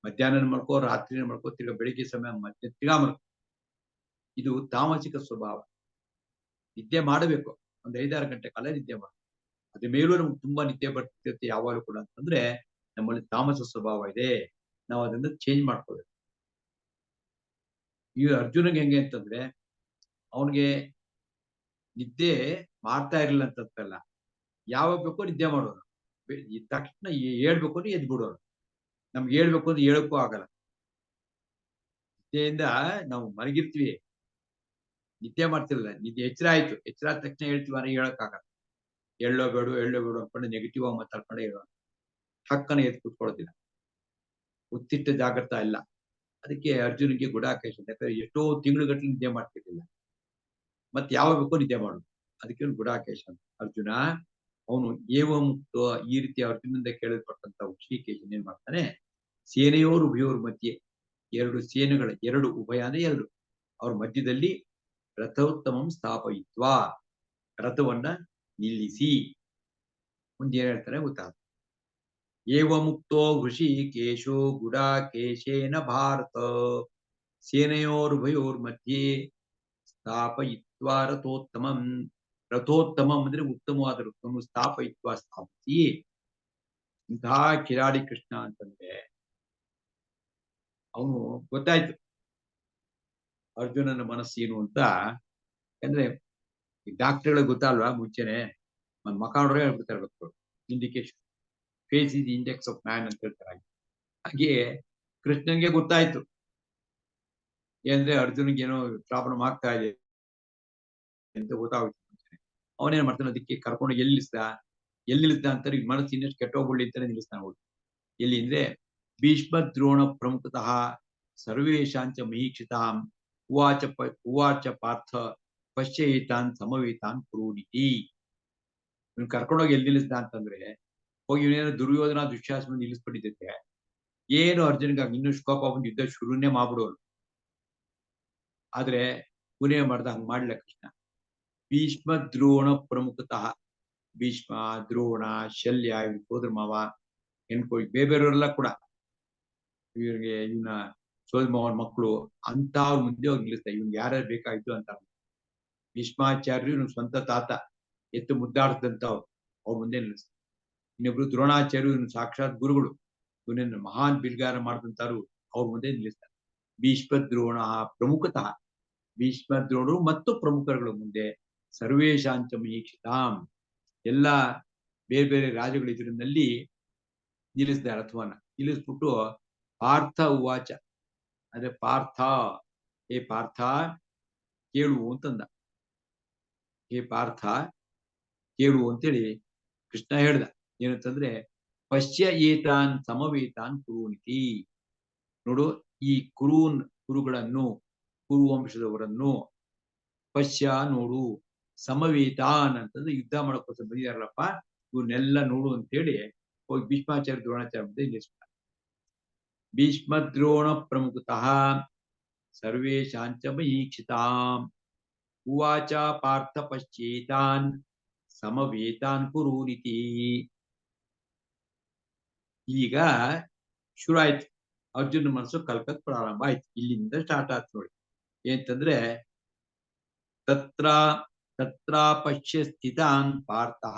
ಮಧ್ಯಾಹ್ನ ಮಲ್ಕೋ, ರಾತ್ರಿ ಮಲ್ಕೋ, ತಿರ್ಗಾ ಬೆಳಿಗ್ಗೆ ಸಮಯ ತಿರ್ಗಾ ಮಲ್ಕೋ. ಇದು ತಾಮಸಿಕ ಸ್ವಭಾವ. ನಿದ್ದೆ ಮಾಡಬೇಕು. ಒಂದು 5-6 ಗಂಟೆ ಕಾಲ ನಿದ್ದೆ ಮಾಡಬೇಕು. ಅದ್ರ ಮೇಲೂ ನಮ್ಗೆ ತುಂಬಾ ನಿದ್ದೆ ಬರ್ತಿರುತ್ತೆ ಯಾವಾಗಲೂ ಕೂಡ ಅಂತಂದ್ರೆ ನಮ್ಮಲ್ಲಿ ತಾಮಸ ಸ್ವಭಾವ ಇದೆ. ನಾವು ಅದನ್ನ ಚೇಂಜ್ ಮಾಡ್ಕೋಬೇಕು. ಈ ಅರ್ಜುನಿಗೆ ಹೆಂಗೆ ಅಂತಂದ್ರೆ ಅವನಿಗೆ ನಿದ್ದೆ ಮಾಡ್ತಾ ಇರ್ಲಿಲ್ಲ ಅಂತಲ್ಲ, ಯಾವಾಗ ಬೇಕೋ ನಿದ್ದೆ ಮಾಡೋರು. ತಕ್ಷಣ ಹೇಳ್ಬೇಕು ಅಂದ್ರೆ ಎದ್ದು ಬಿಡೋರು. ನಮ್ಗೆ ಹೇಳ್ಬೇಕು ಅಂದ್ರೆ ಹೇಳಕ್ಕೂ ಆಗಲ್ಲ. ನಿದ್ದೆಯಿಂದ ನಾವು ಮಲಗಿರ್ತೀವಿ, ನಿದ್ದೆ ಮಾಡ್ತಿರಲ್ಲ. ನಿದ್ದೆ ಎಚ್ಚರ ಆಯ್ತು, ಎಚ್ಚರ ಆದ ತಕ್ಷಣ ಹೇಳ್ತೀವಿ ಅಂದ್ರೆ ಹೇಳಕ್ಕಾಗಲ್ಲ. ಎಳ್ಳೋ ಬೇಡು ಅನ್ಕೊಂಡು ನೆಗೆಟಿವ್ ಆಗಿ ಮಾತಾಡ್ಕೊಂಡೇ ಹೇಳೋಣ. ಹಕ್ಕನೆ ಎದ್ದು ಕೂತ್ಕೊಳ್ಳೋದಿಲ್ಲ. ಉತ್ತಿಷ್ಟ ಜಾಗೃತ ಇಲ್ಲ. ಅದಕ್ಕೆ ಅರ್ಜುನಿಗೆ ಗುಡಾಕೇಶ. ಯಾಕಂದ್ರೆ ಎಷ್ಟೋ ತಿಂಗಳುಗಟ್ಟಲೆ ನಿದ್ದೆ ಮಾಡ್ತಿರ್ಲಿಲ್ಲ. ಮತ್ತೆ ಯಾವಾಗ ಬೇಕೋ ನಿದ್ದೆ ಮಾಡೋದು. ಅದಕ್ಕೆ ಗುಡಾಕೇಶ ಅಂತ. ಅರ್ಜುನ ಅವನು ಏವ ಮುಕ್ತ ಈ ರೀತಿ ಅರ್ಜುನಿಂದ ಕೇಳಲ್ಪಟ್ಟಂತ ಋಷಿಕೇಶನ್ ಏನ್ ಮಾಡ್ತಾನೆ, ಸೇನೆಯೋರು ಉಭಯೋರ್ ಮಧ್ಯೆ ಎರಡು ಸೇನೆಗಳ ಎರಡು ಉಭಯ ಅಂದ್ರೆ ಎರಡು ಅವ್ರ ಮಧ್ಯದಲ್ಲಿ ರಥೋತ್ತಮಂ ಸ್ಥಾಪಯಿತ್ವ ರಥವನ್ನ ನಿಲ್ಲಿಸಿ ಮುಂದೆ ಏನ್ ಹೇಳ್ತಾರೆ ಗೊತ್ತಾ, ಏವ ಮುಕ್ತೋ ಋಷಿಕೇಶೋ ಗುಡಾಕೇಶೇನ ಭಾರತ ಸೇನೆಯೋರುಭಯೋರ್ ಮಧ್ಯೆ ಸ್ಥಾಪಯಿತ್ವ ರಥೋತ್ತಮಂ. ರಥೋತ್ತಮಂ ಅಂದ್ರೆ ಉತ್ತಮವಾದ ರಥವನ್ನು ಸ್ಥಾಪಯಿತ್ವ ಸ್ಥಾಪಿಸಿ. ಇಂತಹ ಕಿರಾಡಿ ಕೃಷ್ಣ ಅಂತಂದ್ರೆ ಅವನು ಗೊತ್ತಾಯ್ತು ಅರ್ಜುನನ ಮನಸ್ಸೇನು ಅಂತ. ಯಾಕಂದ್ರೆ ಈ ಡಾಕ್ಟರ್ಗಳಿಗೆ ಗೊತ್ತಲ್ವಾ ಮುಂಚೆನೆ ಒಂದ್ ಮಕ ನೋಡ್ರೆ ಹೇಳ್ಬಿಡ್ತಾರೆ ಗೊತ್ತು, indication face is index of man ಅಂತ ಹೇಳ್ತಾರೆ. ಹಾಗೆ ಕೃಷ್ಣನ್ಗೆ ಗೊತ್ತಾಯ್ತು ಏನಂದ್ರೆ ಅರ್ಜುನ್ಗೆ ಏನೋ ಪ್ರಾಬ್ಲಮ್ ಆಗ್ತಾ ಇದೆ ಅಂತ ಗೊತ್ತಾಗುತ್ತೆ. ಅವನೇನ್ ಮಾಡ್ತಾನೆ, ಅದಕ್ಕೆ ಕರ್ಕೊಂಡು ಎಲ್ಲಿ ನಿಲ್ಲಿಸ್ದ ಅಂತಾರೆ, ಈ ಮನಸ್ಸು ಇನ್ನಷ್ಟು ಕೆಟ್ಟೋಗ್ಬಿಡ್ಲಿ ಅಂತಾನೆ ನಿಲ್ಲಿಸ್ತಾನೆ. ಹೋಗಿ ಎಲ್ಲಿ ಅಂದ್ರೆ ಭೀಷ್ಮ ದ್ರೋಣ ಪ್ರಮುಖತಃ ಸರ್ವೇಶಾಂಚ ಮಹೀಕ್ಷಿತಾಂ ಉವಾಚ ಪಾರ್ಥ ಪಶ್ಚೇತಾನ್ ಸಮವೇತಾನ್ ಕುರುನಿತಿ. ಇವ್ನು ಕರ್ಕೊಂಡೋಗಿ ಎಲ್ಲಿ ನಿಲ್ಲಿಸ್ದ ಅಂತಂದ್ರೆ, ಹೋಗಿ ಇವನೇನೋ ದುರ್ಯೋಧನ ದುಶ್ಯಾಸನ ನಿಲ್ಲಿಸ್ಬಿಟ್ಟಿದ್ದೆ. ಏನು ಅರ್ಜುನ್ಗೆ ಇನ್ನಷ್ಟು ಕೋಪ ಬಂದು ಯುದ್ಧ ಶುರುನೇ ಮಾಡ್ಬಿಡೋರು. ಆದ್ರೆ ಪುನೇ ಮಾಡ್ದ ಹಂಗ್ ಮಾಡ್ಲಿಲ್ಲ ಕೃಷ್ಣ. ಭೀಷ್ಮ ದ್ರೋಣ ಪ್ರಮುಖತಃ ಭೀಷ್ಮ ದ್ರೋಣ ಶಲ್ಯ ಇವ್ರ ಸೋದರ ಮಾವ ಹೆಣ್ಕೊಳ್ಳಿ ಬೇರೆಯವರೆಲ್ಲ ಕೂಡ ಇವ್ರಿಗೆ ಇವನ ಸೋದರ ಮಾವನ ಮಕ್ಕಳು ಅಂತ ಅವ್ರ ಮುಂದೆ ಹೋಗಿ ನಿಲ್ಲಿಸ್ತಾ ಇವ್ನಿಗೆ ಯಾರ್ಯಾರು ಬೇಕಾಯ್ತು ಅಂತ. ಭೀಷ್ಮಾಚಾರ್ಯರು ಇವ್ನ ಸ್ವಂತ ತಾತ ಎತ್ತು ಮುದ್ದಾಡ್ದಂತವ್ರು ಅವ್ರ ಮುಂದೆ ನಿಲ್ಲಿಸ್ತಾರೆ. ಇನ್ನೊಬ್ರು ದ್ರೋಣಾಚಾರ್ಯರು ಇವ್ನ ಸಾಕ್ಷಾತ್ ಗುರುಗಳು, ಇವನನ್ನು ಮಹಾನ್ ಬಿಲ್ಗಾರ ಮಾಡಿದಂತಾರು ಅವ್ರ ಮುಂದೆ ನಿಲ್ಲಿಸ್ತಾರೆ. ಭೀಷ್ಮ ದ್ರೋಣ ಪ್ರಮುಖತಃ ಭೀಷ್ಮ ದ್ರೋಣರು ಮತ್ತು ಪ್ರಮುಖರುಗಳ ಮುಂದೆ ಸರ್ವೇಶಾಂಚ ಮಹೀಕ್ಷಿತಾಂ ಎಲ್ಲ ಬೇರೆ ಬೇರೆ ರಾಜಗಳು ಇದರಲ್ಲಿ ನಿಲ್ಲಿಸಿದ ರಥವನ್ನ ನಿಲ್ಲಿಸ್ಬಿಟ್ಟು ಪಾರ್ಥ ಉವಾಚ ಅಂದ್ರೆ ಪಾರ್ಥ ಹೇ ಪಾರ್ಥ ಕೇಳು ಅಂತಂದ. ಹೇ ಪಾರ್ಥ ಕೇಳು ಅಂತೇಳಿ ಕೃಷ್ಣ ಹೇಳ್ದ. ಏನಂತಂದ್ರೆ ಪಶ್ಯ ಏತಾನ್ ಸಮವೇತಾನ್ ಕುರುನಿತಿ. ನೋಡು ಈ ಕುರುಗಳನ್ನು ಕುರುವಂಶದವರನ್ನು ಪಶ್ಯ ನೋಡು, ಸಮವೇತಾನ್ ಅಂತಂದ್ರೆ ಯುದ್ಧ ಮಾಡೋಕ್ಕೋಸ್ಕರ ಬಂದಿದಾರಲ್ಲಪ್ಪ ಇವ್ರನ್ನೆಲ್ಲ ನೋಡು ಅಂತೇಳಿ ಹೋಗಿ ಭೀಷ್ಮಾಚಾರ್ಯ ದ್ರೋಣಾಚಾರ್ಯ ಮುಂದೆ ನಿಲ್ಲಿಸ್ತಾರೆ. ಭೀಷ್ಮ ದ್ರೋಣ ಪ್ರಮುಖತಃ ಸರ್ವೇಶಾಂಚ ಮಹೀಕ್ಷಿತಾಂ ಉವಾಚ ಪಾರ್ಥ ಪಶ್ಚೇತಾನ್ ಸಮವೇತಾನ್ ಕುರುನಿತಿ. ಈಗ ಶುರು ಆಯ್ತು, ಅರ್ಜುನ ಮನಸ್ಸು ಕಲ್ಕತ್ ಪ್ರಾರಂಭ ಆಯ್ತು. ಇಲ್ಲಿಂದ ಸ್ಟಾರ್ಟ್ ಆಯ್ತು ನೋಡಿ. ಏನಂತಂದ್ರೆ ತತ್ರ ಪಶ್ಯ ಸ್ಥಿತಾನ್ ಪಾರ್ಥಃ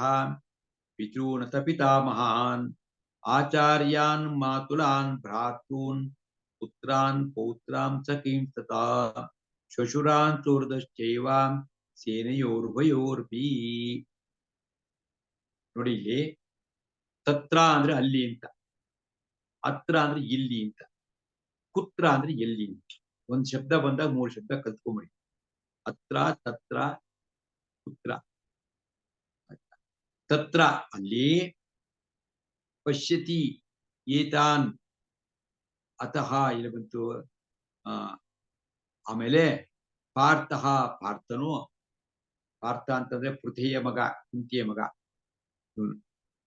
ಪಿತॄನತ ಪಿತಾಮಹಾನ್ ಆಚಾರ್ಯಾನ್ ಮಾತುಲಾನ್ ಭ್ರಾತॄನ್ ಪುತ್ರಾನ್ ಪೌತ್ರಾಂ ಸಖೀಂ ತಥಾ ಶ್ವಶುರಾನ್ ಚೋರ್ದಶ್ಚೈವ ಸೇನೆಯೋರ್ಭಯೋರ್ಭಿ. ನೋಡಿ ಇಲ್ಲಿ ತತ್ರ ಅಂದ್ರೆ ಅಲ್ಲಿ ಅಂತ, ಅತ್ರ ಅಂದ್ರೆ ಇಲ್ಲಿ ಅಂತ, ಕುತ್ರ ಅಂದ್ರೆ ಎಲ್ಲಿ ಅಂತ. ಒಂದ್ ಶಬ್ದ ಬಂದಾಗ ಮೂರು ಶಬ್ದ ಕಲ್ತ್ಕೊಂಬಿಡಿ. ಅತ್ರ ತತ್ರ ಕುತ್ರ. ತತ್ರ ಅಲ್ಲಿ, ಪಶ್ಯತಿ ಏತಾನ್ ಅತಃ ಇಲ್ಲಿ ಬಂತು. ಆಮೇಲೆ ಪಾರ್ಥಃ ಪಾರ್ಥನು, ಪಾರ್ಥ ಅಂತಂದ್ರೆ ಪೃಥ್ವಿಯ ಮಗ ಕುಂತಿಯ ಮಗ.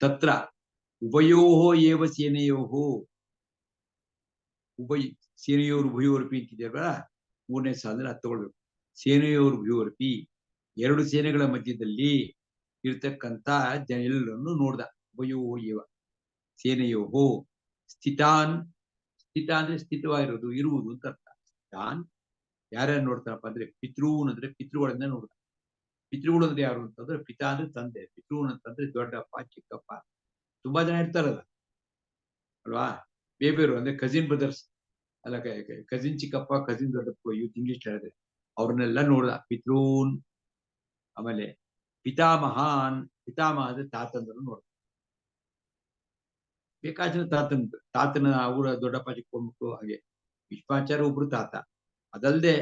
ತತ್ರ ಉಭಯೋಹೋ ಏವ ಸೇನೆಯೋಹೋ, ಸೇನೆಯೋರು ಉಭಯೋರ್ಪಿ ಅಂತಿದೆಯಲ್ಲ, ಮೂರನೇ ಸಾಲದಲ್ಲಿ ಅದು ತಗೊಳ್ಬೇಕು. ಸೇನೆಯೋರು ಉಭಯೋರ್ಪಿ ಎರಡು ಸೇನೆಗಳ ಮಧ್ಯದಲ್ಲಿ ಇರ್ತಕ್ಕಂಥ ಎಲ್ಲರನ್ನು ನೋಡ್ದ. ಉಭಯೋಹೋ ಏವ ಸೇನೆಯೋಹೋ ಸ್ಥಿತಾನ್, ಸ್ಥಿತ ಅಂದ್ರೆ ಸ್ಥಿತವಾಗಿರೋದು ಇರುವುದು ಅಂತ ಅರ್ಥ. ಸ್ಥಿತಾನ್ ಯಾರ್ಯಾರು ನೋಡ್ತಾರಪ್ಪ ಅಂದ್ರೆ ಪಿತೃನ್ ಅಂದ್ರೆ ಪಿತೃಗಳಿಂದ ನೋಡ್ದ. ಪಿತೃಗಳು ಅಂದ್ರೆ ಯಾರು ಅಂತಂದ್ರೆ ಪಿತಾ ಅಂದ್ರೆ ತಂದೆ, ಪಿತೃನ್ ಅಂತಂದ್ರೆ ದೊಡ್ಡಪ್ಪ ಚಿಕ್ಕಪ್ಪ ತುಂಬಾ ಜನ ಇರ್ತಾರಲ್ಲ ಅಲ್ವಾ, ಬೇಬೇರು ಅಂದ್ರೆ ಕಸಿನ್ ಬ್ರದರ್ಸ್ ಅಲ್ಲ, ಕಸಿನ್ ಚಿಕ್ಕಪ್ಪ ಕಸಿನ್ ದೊಡ್ಡಪ್ಪ ಯೂತ್ ಇಂಗ್ಲಿಷ್ ಹೇಳಿದ್ರೆ ಅವ್ರನ್ನೆಲ್ಲ ನೋಡ್ದ ಪಿತೃನ್. ಆಮೇಲೆ ಪಿತಾಮಹಾನ್, ಪಿತಾಮಹ ಅಂದ್ರೆ ತಾತಂದ್ರು ನೋಡ್ದ. ಬೇಕಾದ ತಾತನ ಅವರ ದೊಡ್ಡಪ್ಪ ಚಿಕ್ಕಪ್ಪನ ಹಾಗೆ ವಿಶ್ವಾಚಾರ್ಯ ಒಬ್ರು ತಾತ. ಅದಲ್ಲದೆ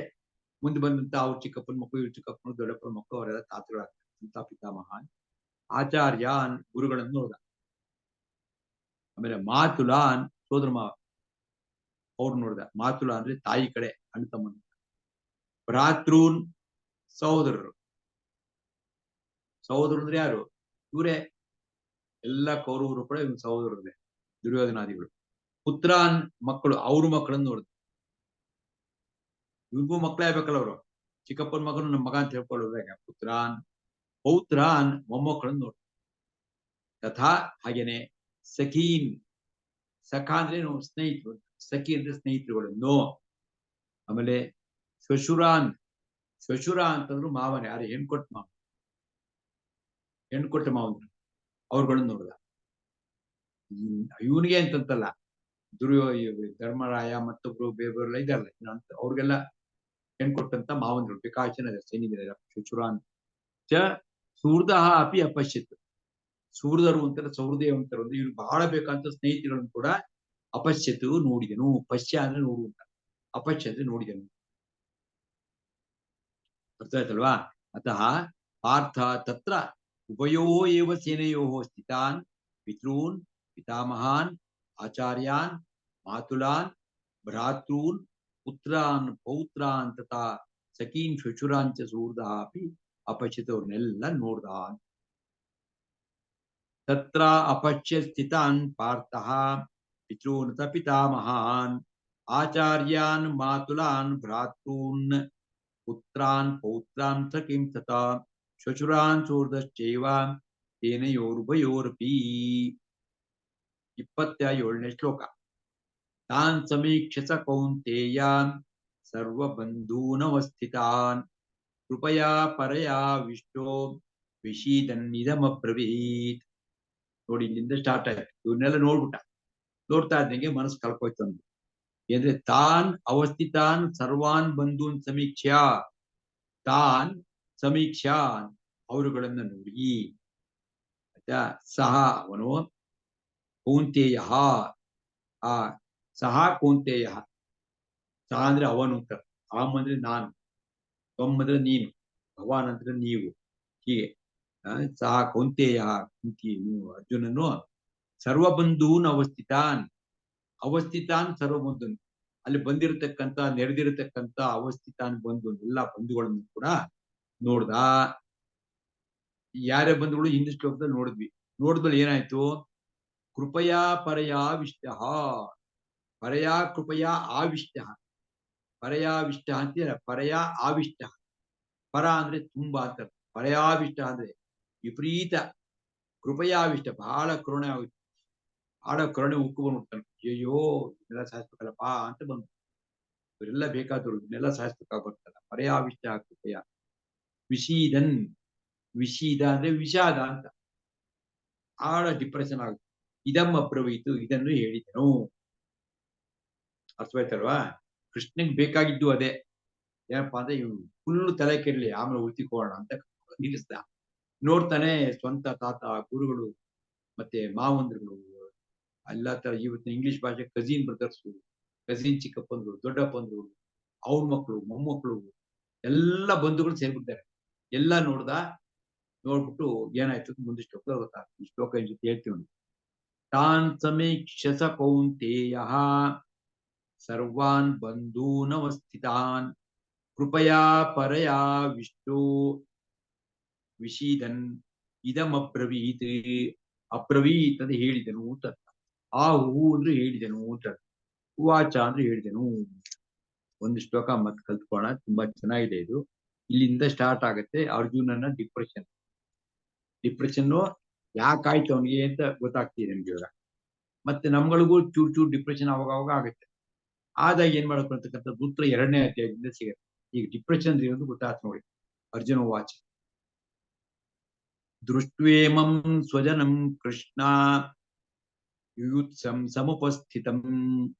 ಮುಂದೆ ಬಂದಂತ ಅವ್ರ ಚಿಕ್ಕಪ್ಪನ ಮಕ್ಕಳು ಇವ್ರ ಚಿಕ್ಕಪ್ಪನ ದೊಡ್ಡಪ್ಪನ ಮಕ್ಕಳು ಅವರೆಲ್ಲ ತಾತಗಳಾಗ್ತಾರೆ. ಪಿತಾಮಹಾನ್ ಆಚಾರ್ಯಾನ್ ಗುರುಗಳನ್ನು ನೋಡ್ದ. ಆಮೇಲೆ ಮಾತುಲಾನ್ ಸೋದರ ಮಾವ ಅವ್ರು ನೋಡ್ದ. ಮಾತುಲ ಅಂದ್ರೆ ತಾಯಿ ಕಡೆ ಅಣ್ಣ ತಮ್ಮನ. ಭ್ರಾತೃನ್ ಸಹೋದರರು. ಸಹೋದರರು ಅಂದ್ರೆ ಯಾರು? ಇವರೇ ಎಲ್ಲ ಕೌರವರು ಕೂಡ ಇವ್ನ ಸಹೋದರರೇ, ದುರ್ಯೋಧನಾದಿಗಳು. ಪುತ್ರಾನ್ ಮಕ್ಕಳು, ಅವ್ರ ಮಕ್ಕಳನ್ನು ನೋಡಿದ್ರು. ಇವ್ರಿಗೂ ಮಕ್ಕಳೇ ಆಗ್ಬೇಕಲ್ಲ ಅವರು. ಚಿಕ್ಕಪ್ಪನ ಮಗನು ನಮ್ಮ ಮಗ ಅಂತ ಹೇಳ್ಕೊಳ್ಳೋದಾಗ ಪುತ್ರಾನ್ ಪೌತ್ರಾನ್ ಮೊಮ್ಮಕ್ಕಳನ್ನು ನೋಡಿದ್ರು. ತಥಾ ಹಾಗೇನೆ ಸಖೀನ್, ಸಖ ಅಂದ್ರೆ ಸ್ನೇಹಿತರು, ಸಖಿ ಅಂದ್ರೆ ಸ್ನೇಹಿತರುಗಳನ್ನು. ಆಮೇಲೆ ಶ್ವಶುರಾನ್, ಶ್ವಶುರ ಅಂತಂದ್ರು ಮಾವನೇ, ಯಾರು ಹೆಣ್ಕೊಟ್ಟ ಮಾವ, ಹೆಣ್ಕೊಟ್ಟ ಮಾವನ ಅವ್ರುಗಳನ್ನ ನೋಡಿದ. ಇವನಿಗೆ ಅಂತಂತಲ್ಲ, ಧರ್ಮರಾಯ ಮತ್ತೊಬ್ರು ಬೇರೆಲ್ಲ ಇದಾರಲ್ಲ ಅವ್ರಿಗೆಲ್ಲ ಹೆಣ್ಕೊಟ್ಟಂತ ಮಾವನರು ಪಿಕಾಚನ ಸೈನಿಕರ ಶುಚುರಾನ್ ಚ ಸೂರ್ದಹ ಅಪಿ ಅಪಶ್ಯತ್. ಸೂರ್ದರು ಅಂತಾರೆ, ಸೌಹೃದಯ ಅಂತಾರೆ, ಇವ್ರು ಬಹಳ ಬೇಕಂತ ಸ್ನೇಹಿತರನ್ನು ಕೂಡ ಅಪಶ್ಯತು ನೋಡಿದನು. ಪಶ್ಯ ಅಂದ್ರೆ ನೋಡುವಂತ, ಅಪಶ್ಯ ಅಂದ್ರೆ ನೋಡಿದನು. ಅರ್ಥ ಆಯ್ತಲ್ವಾ? ಅತಃ ಪಾರ್ಥ ತತ್ರ ಉಭಯೋ ಏವ ಸೇನೆಯೋ ಸ್ಥಿತಾನ್ ಪಿತॄನ್ ಪಿತಾಮಹಾನ್ ಆಚಾರ್ಯಾನ್ ಮಾತುಲಾನ್ ಭ್ರಾತೃನ್ ಪುತ್ರಾನ್ ಪೌತ್ರಾನ್ ತಥಾ ಸಖೀನ್ ಶ್ವಶುರಾಂಚ ಸೂರ್ದಃ ಅಪಿ ಅಪಶ್ಯತ್. ಅವ್ರನ್ನೆಲ್ಲ ನೋಡ್ದ. ತತ್ರ ಅಪಶ್ಯ ಸ್ಥಿತಾನ್ ಪಾರ್ಥಃ ಪಿತॄನ್ ತ ಪಿತಾಮಹಾನ್ ಆಚಾರ್ಯಾನ್ ಮಾತುಲಾನ್ ಭ್ರಾತೃನ್ ಪುತ್ರಾನ್ ಪೌತ್ರಾನ್ ಸಖೀಂ ತಥಾ ಶ್ವಶುರಾನ್ ಸೂರ್ದಶ್ಚೈವ ತೇನಯೋರುಭಯೋರಪಿ. 27ನೇ ಶ್ಲೋಕ. ತಾನ್ ಸಮೀಕ್ಷಸ ಕೌಂತೇಯಾನ್ ಸರ್ವಬಂಧೂನವಸ್ಥಿತಾನ್ ಕೃಪಯಾ ಪರಯಾ ವಿಷ್ಟೋ ವಿಷೀದನ್ನಿದಮಬ್ರವೀತ್. ನೋಡಿ, ಇಲ್ಲಿಂದ ಸ್ಟಾರ್ಟ್ ಆಯ್ತು. ಇವನ್ನೆಲ್ಲ ನೋಡ್ತಾ ಇದ್ದಂಗೆ ಮನಸ್ಸು ಕಳ್ಕೊಯ್ತಂದು. ಅಂದ್ರೆ ತಾನ್ ಅವಸ್ಥಿತಾನ್ ಸರ್ವಾನ್ ಬಂಧೂನ್ ಸಮೀಕ್ಷಾ, ತಾನ್ ಸಮೀಕ್ಷಾನ್ ಅವರುಗಳನ್ನ ನೋಡಿ. ಆಯ್ತಾ? ಸಹ ಅವನು ಕೌಂತೇಯ, ಆ ಸಹ ಕೌಂತೇಯ, ಸಹ ಅಂದ್ರೆ ಅವನು ಅಂತ, ಆಮ್ ಅಂದ್ರೆ ನಾನು, ತ್ವಮ್ ಅಂದ್ರೆ ನೀನು, ಭವಾನ್ ಅಂದ್ರೆ ನೀವು, ಹೀಗೆ ಸಹ ಕೌಂತೇಯ ಕುಂತಿ ಅರ್ಜುನನು ಸರ್ವಬಂಧೂನ್ ಅವಸ್ಥಿತಾನ್, ಅವಸ್ಥಿತಾನ್ ಸರ್ವಬಂಧುನ್, ಅಲ್ಲಿ ಬಂದಿರತಕ್ಕಂತ ನೆರೆದಿರತಕ್ಕಂತ ಅವಸ್ಥಿತಾನ್ ಬಂಧು ಎಲ್ಲ ಬಂಧುಗಳನ್ನು ಕೂಡ ನೋಡ್ದ. ಯಾರೇ ಬಂಧುಗಳು ಹಿಂದಿನ ಶ್ಲೋಕದಲ್ಲಿ ನೋಡಿದ್ವಿ. ನೋಡಿದ್ಮೇಲೆ ಏನಾಯ್ತು? ಕೃಪಯಾ ಪರಯಾ ವಿಷ್ಟ, ಪರಯಾ ಕೃಪಯಾ ಆವಿಷ್ಟ, ಪರಯಾವಿಷ್ಟ ಅಂತೀರ, ಪರಯಾ ಆವಿಷ್ಟ. ಪರ ಅಂದ್ರೆ ತುಂಬಾ ಅಂತ, ಪರಯಾವಿಷ್ಟ ಅಂದ್ರೆ ವಿಪರೀತ, ಕೃಪಯಾವಿಷ್ಟ ಬಹಳ ಕರುಣೆ ಆಗುತ್ತೆ, ಬಹಳ ಕರುಣೆ ಉಕ್ಕು ಬಂದ್ಬಿಡ್ತಾನೆ. ಅಯ್ಯೋ ಇದನ್ನೆಲ್ಲ ಸಾಯಿಸ್ಬೇಕಲ್ಲಪ್ಪ ಅಂತ ಬಂದು, ಇವರೆಲ್ಲ ಬೇಕಾದ್ರು ಇದನ್ನೆಲ್ಲ ಸಾಯಿಸ್ಬೇಕಾಗ್ಬರ್ತಲ್ಲ. ಪರಯಾವಿಷ್ಟ ಕೃಪಯ ವಿಷೀದನ್, ವಿಷೀದ ಅಂದ್ರೆ ವಿಷಾದ ಅಂತ, ಬಹಳ ಡಿಪ್ರೆಷನ್ ಆಗುತ್ತೆ. ಇದಮ್ಮ ಅಬ್ರವೀತು, ಇದನ್ನು ಹೇಳಿದನು. ಅರ್ಥವಾಯ್ತಲ್ವಾ? ಕೃಷ್ಣನ್ಗೆ ಬೇಕಾಗಿದ್ದು ಅದೇ. ಏನಪ್ಪಾ ಅಂದ್ರೆ ಇವ್ನು ಫುಲ್ ತಲೆ ಕೆಡಲಿ, ಆಮೇಲೆ ಉಳ್ತಿಕೋಣ ಅಂತ ನಿಲ್ಲಿಸ್ದ. ನೋಡ್ತಾನೆ ಸ್ವಂತ ತಾತ, ಗುರುಗಳು, ಮತ್ತೆ ಮಾವಂದ್ರುಗಳು, ಎಲ್ಲ ತರ ಇವತ್ತು ಇಂಗ್ಲಿಷ್ ಭಾಷೆ ಕಜಿನ್ ಬ್ರದರ್ಸು, ಕಜಿನ್ ಚಿಕ್ಕಪ್ಪಂದ್ರು, ದೊಡ್ಡಪ್ಪಂದ್ರು, ಅವ್ರ ಮಕ್ಕಳು, ಮೊಮ್ಮಕ್ಕಳು, ಎಲ್ಲ ಬಂಧುಗಳು ಸೇರ್ಬಿಡ್ತಾರೆ. ಎಲ್ಲ ನೋಡ್ದ. ನೋಡ್ಬಿಟ್ಟು ಏನಾಯ್ತು ಮುಂದೆ ಶ್ಲೋಕ ಗೊತ್ತಾಗ್ತದೆ. ಈ ಶ್ಲೋಕ ಜೊತೆ ಹೇಳ್ತೀವಿ. ತಾನ್ ಸಮೀಕ್ಷಸ ಕೌಂತೇಯ ಸರ್ವಾನ್ ಬಂಧೂನವಸ್ಥಿತಾನ್ ಕೃಪಯಾ ಪರಯಾ ವಿಷ್ಟೋ ವಿಷೀದನ್ ಇದಮಬ್ರವೀತ್. ಅಬ್ರವೀತ್ ಅಂದ್ರೆ ಹೇಳಿದನು ಅಂತ. ಆ ಹೂ ಅಂದ್ರೆ ಹೇಳಿದನು ಅಂತ. ಉವಾಚ ಅಂದ್ರೆ ಹೇಳಿದನು. ಒಂದು ಶ್ಲೋಕ ಮತ್ತೆ ಕಲ್ತ್ಕೋಣ, ತುಂಬಾ ಚೆನ್ನಾಗಿದೆ ಇದು. ಇಲ್ಲಿಂದ ಸ್ಟಾರ್ಟ್ ಆಗುತ್ತೆ ಅರ್ಜುನನ ಡಿಪ್ರೆಷನ್. ಡಿಪ್ರೆಷನ್ನು ಯಾಕಾಯ್ತು ಅವನಿಗೆ ಅಂತ ಗೊತ್ತಾಗ್ತಿದೆ ನಿಮ್ಗೆ ಇವಾಗ. ಮತ್ತೆ ನಮ್ಗಳಿಗೂ ಚೂರ್ ಡಿಪ್ರೆಷನ್ ಅವಾಗ ಆಗುತ್ತೆ. ಆದಾಗ ಏನ್ ಮಾಡಬೇಕು ಅಂತಕ್ಕಂಥ ಉತ್ತರ 2ನೇ ಅಧ್ಯಾಯದಿಂದ ಸಿಗುತ್ತೆ. ಈಗ ಡಿಪ್ರೆಷನ್ ಇರೋದು ಗೊತ್ತಾಯ್ತು ನೋಡಿ. ಅರ್ಜುನ ವಾಚ ದೃಷ್ಟ್ವೇಮಂ ಸ್ವಜನಂ ಕೃಷ್ಣ ಯುಯುತ್ಸಂ ಸಮುಪಸ್ಥಿತಂ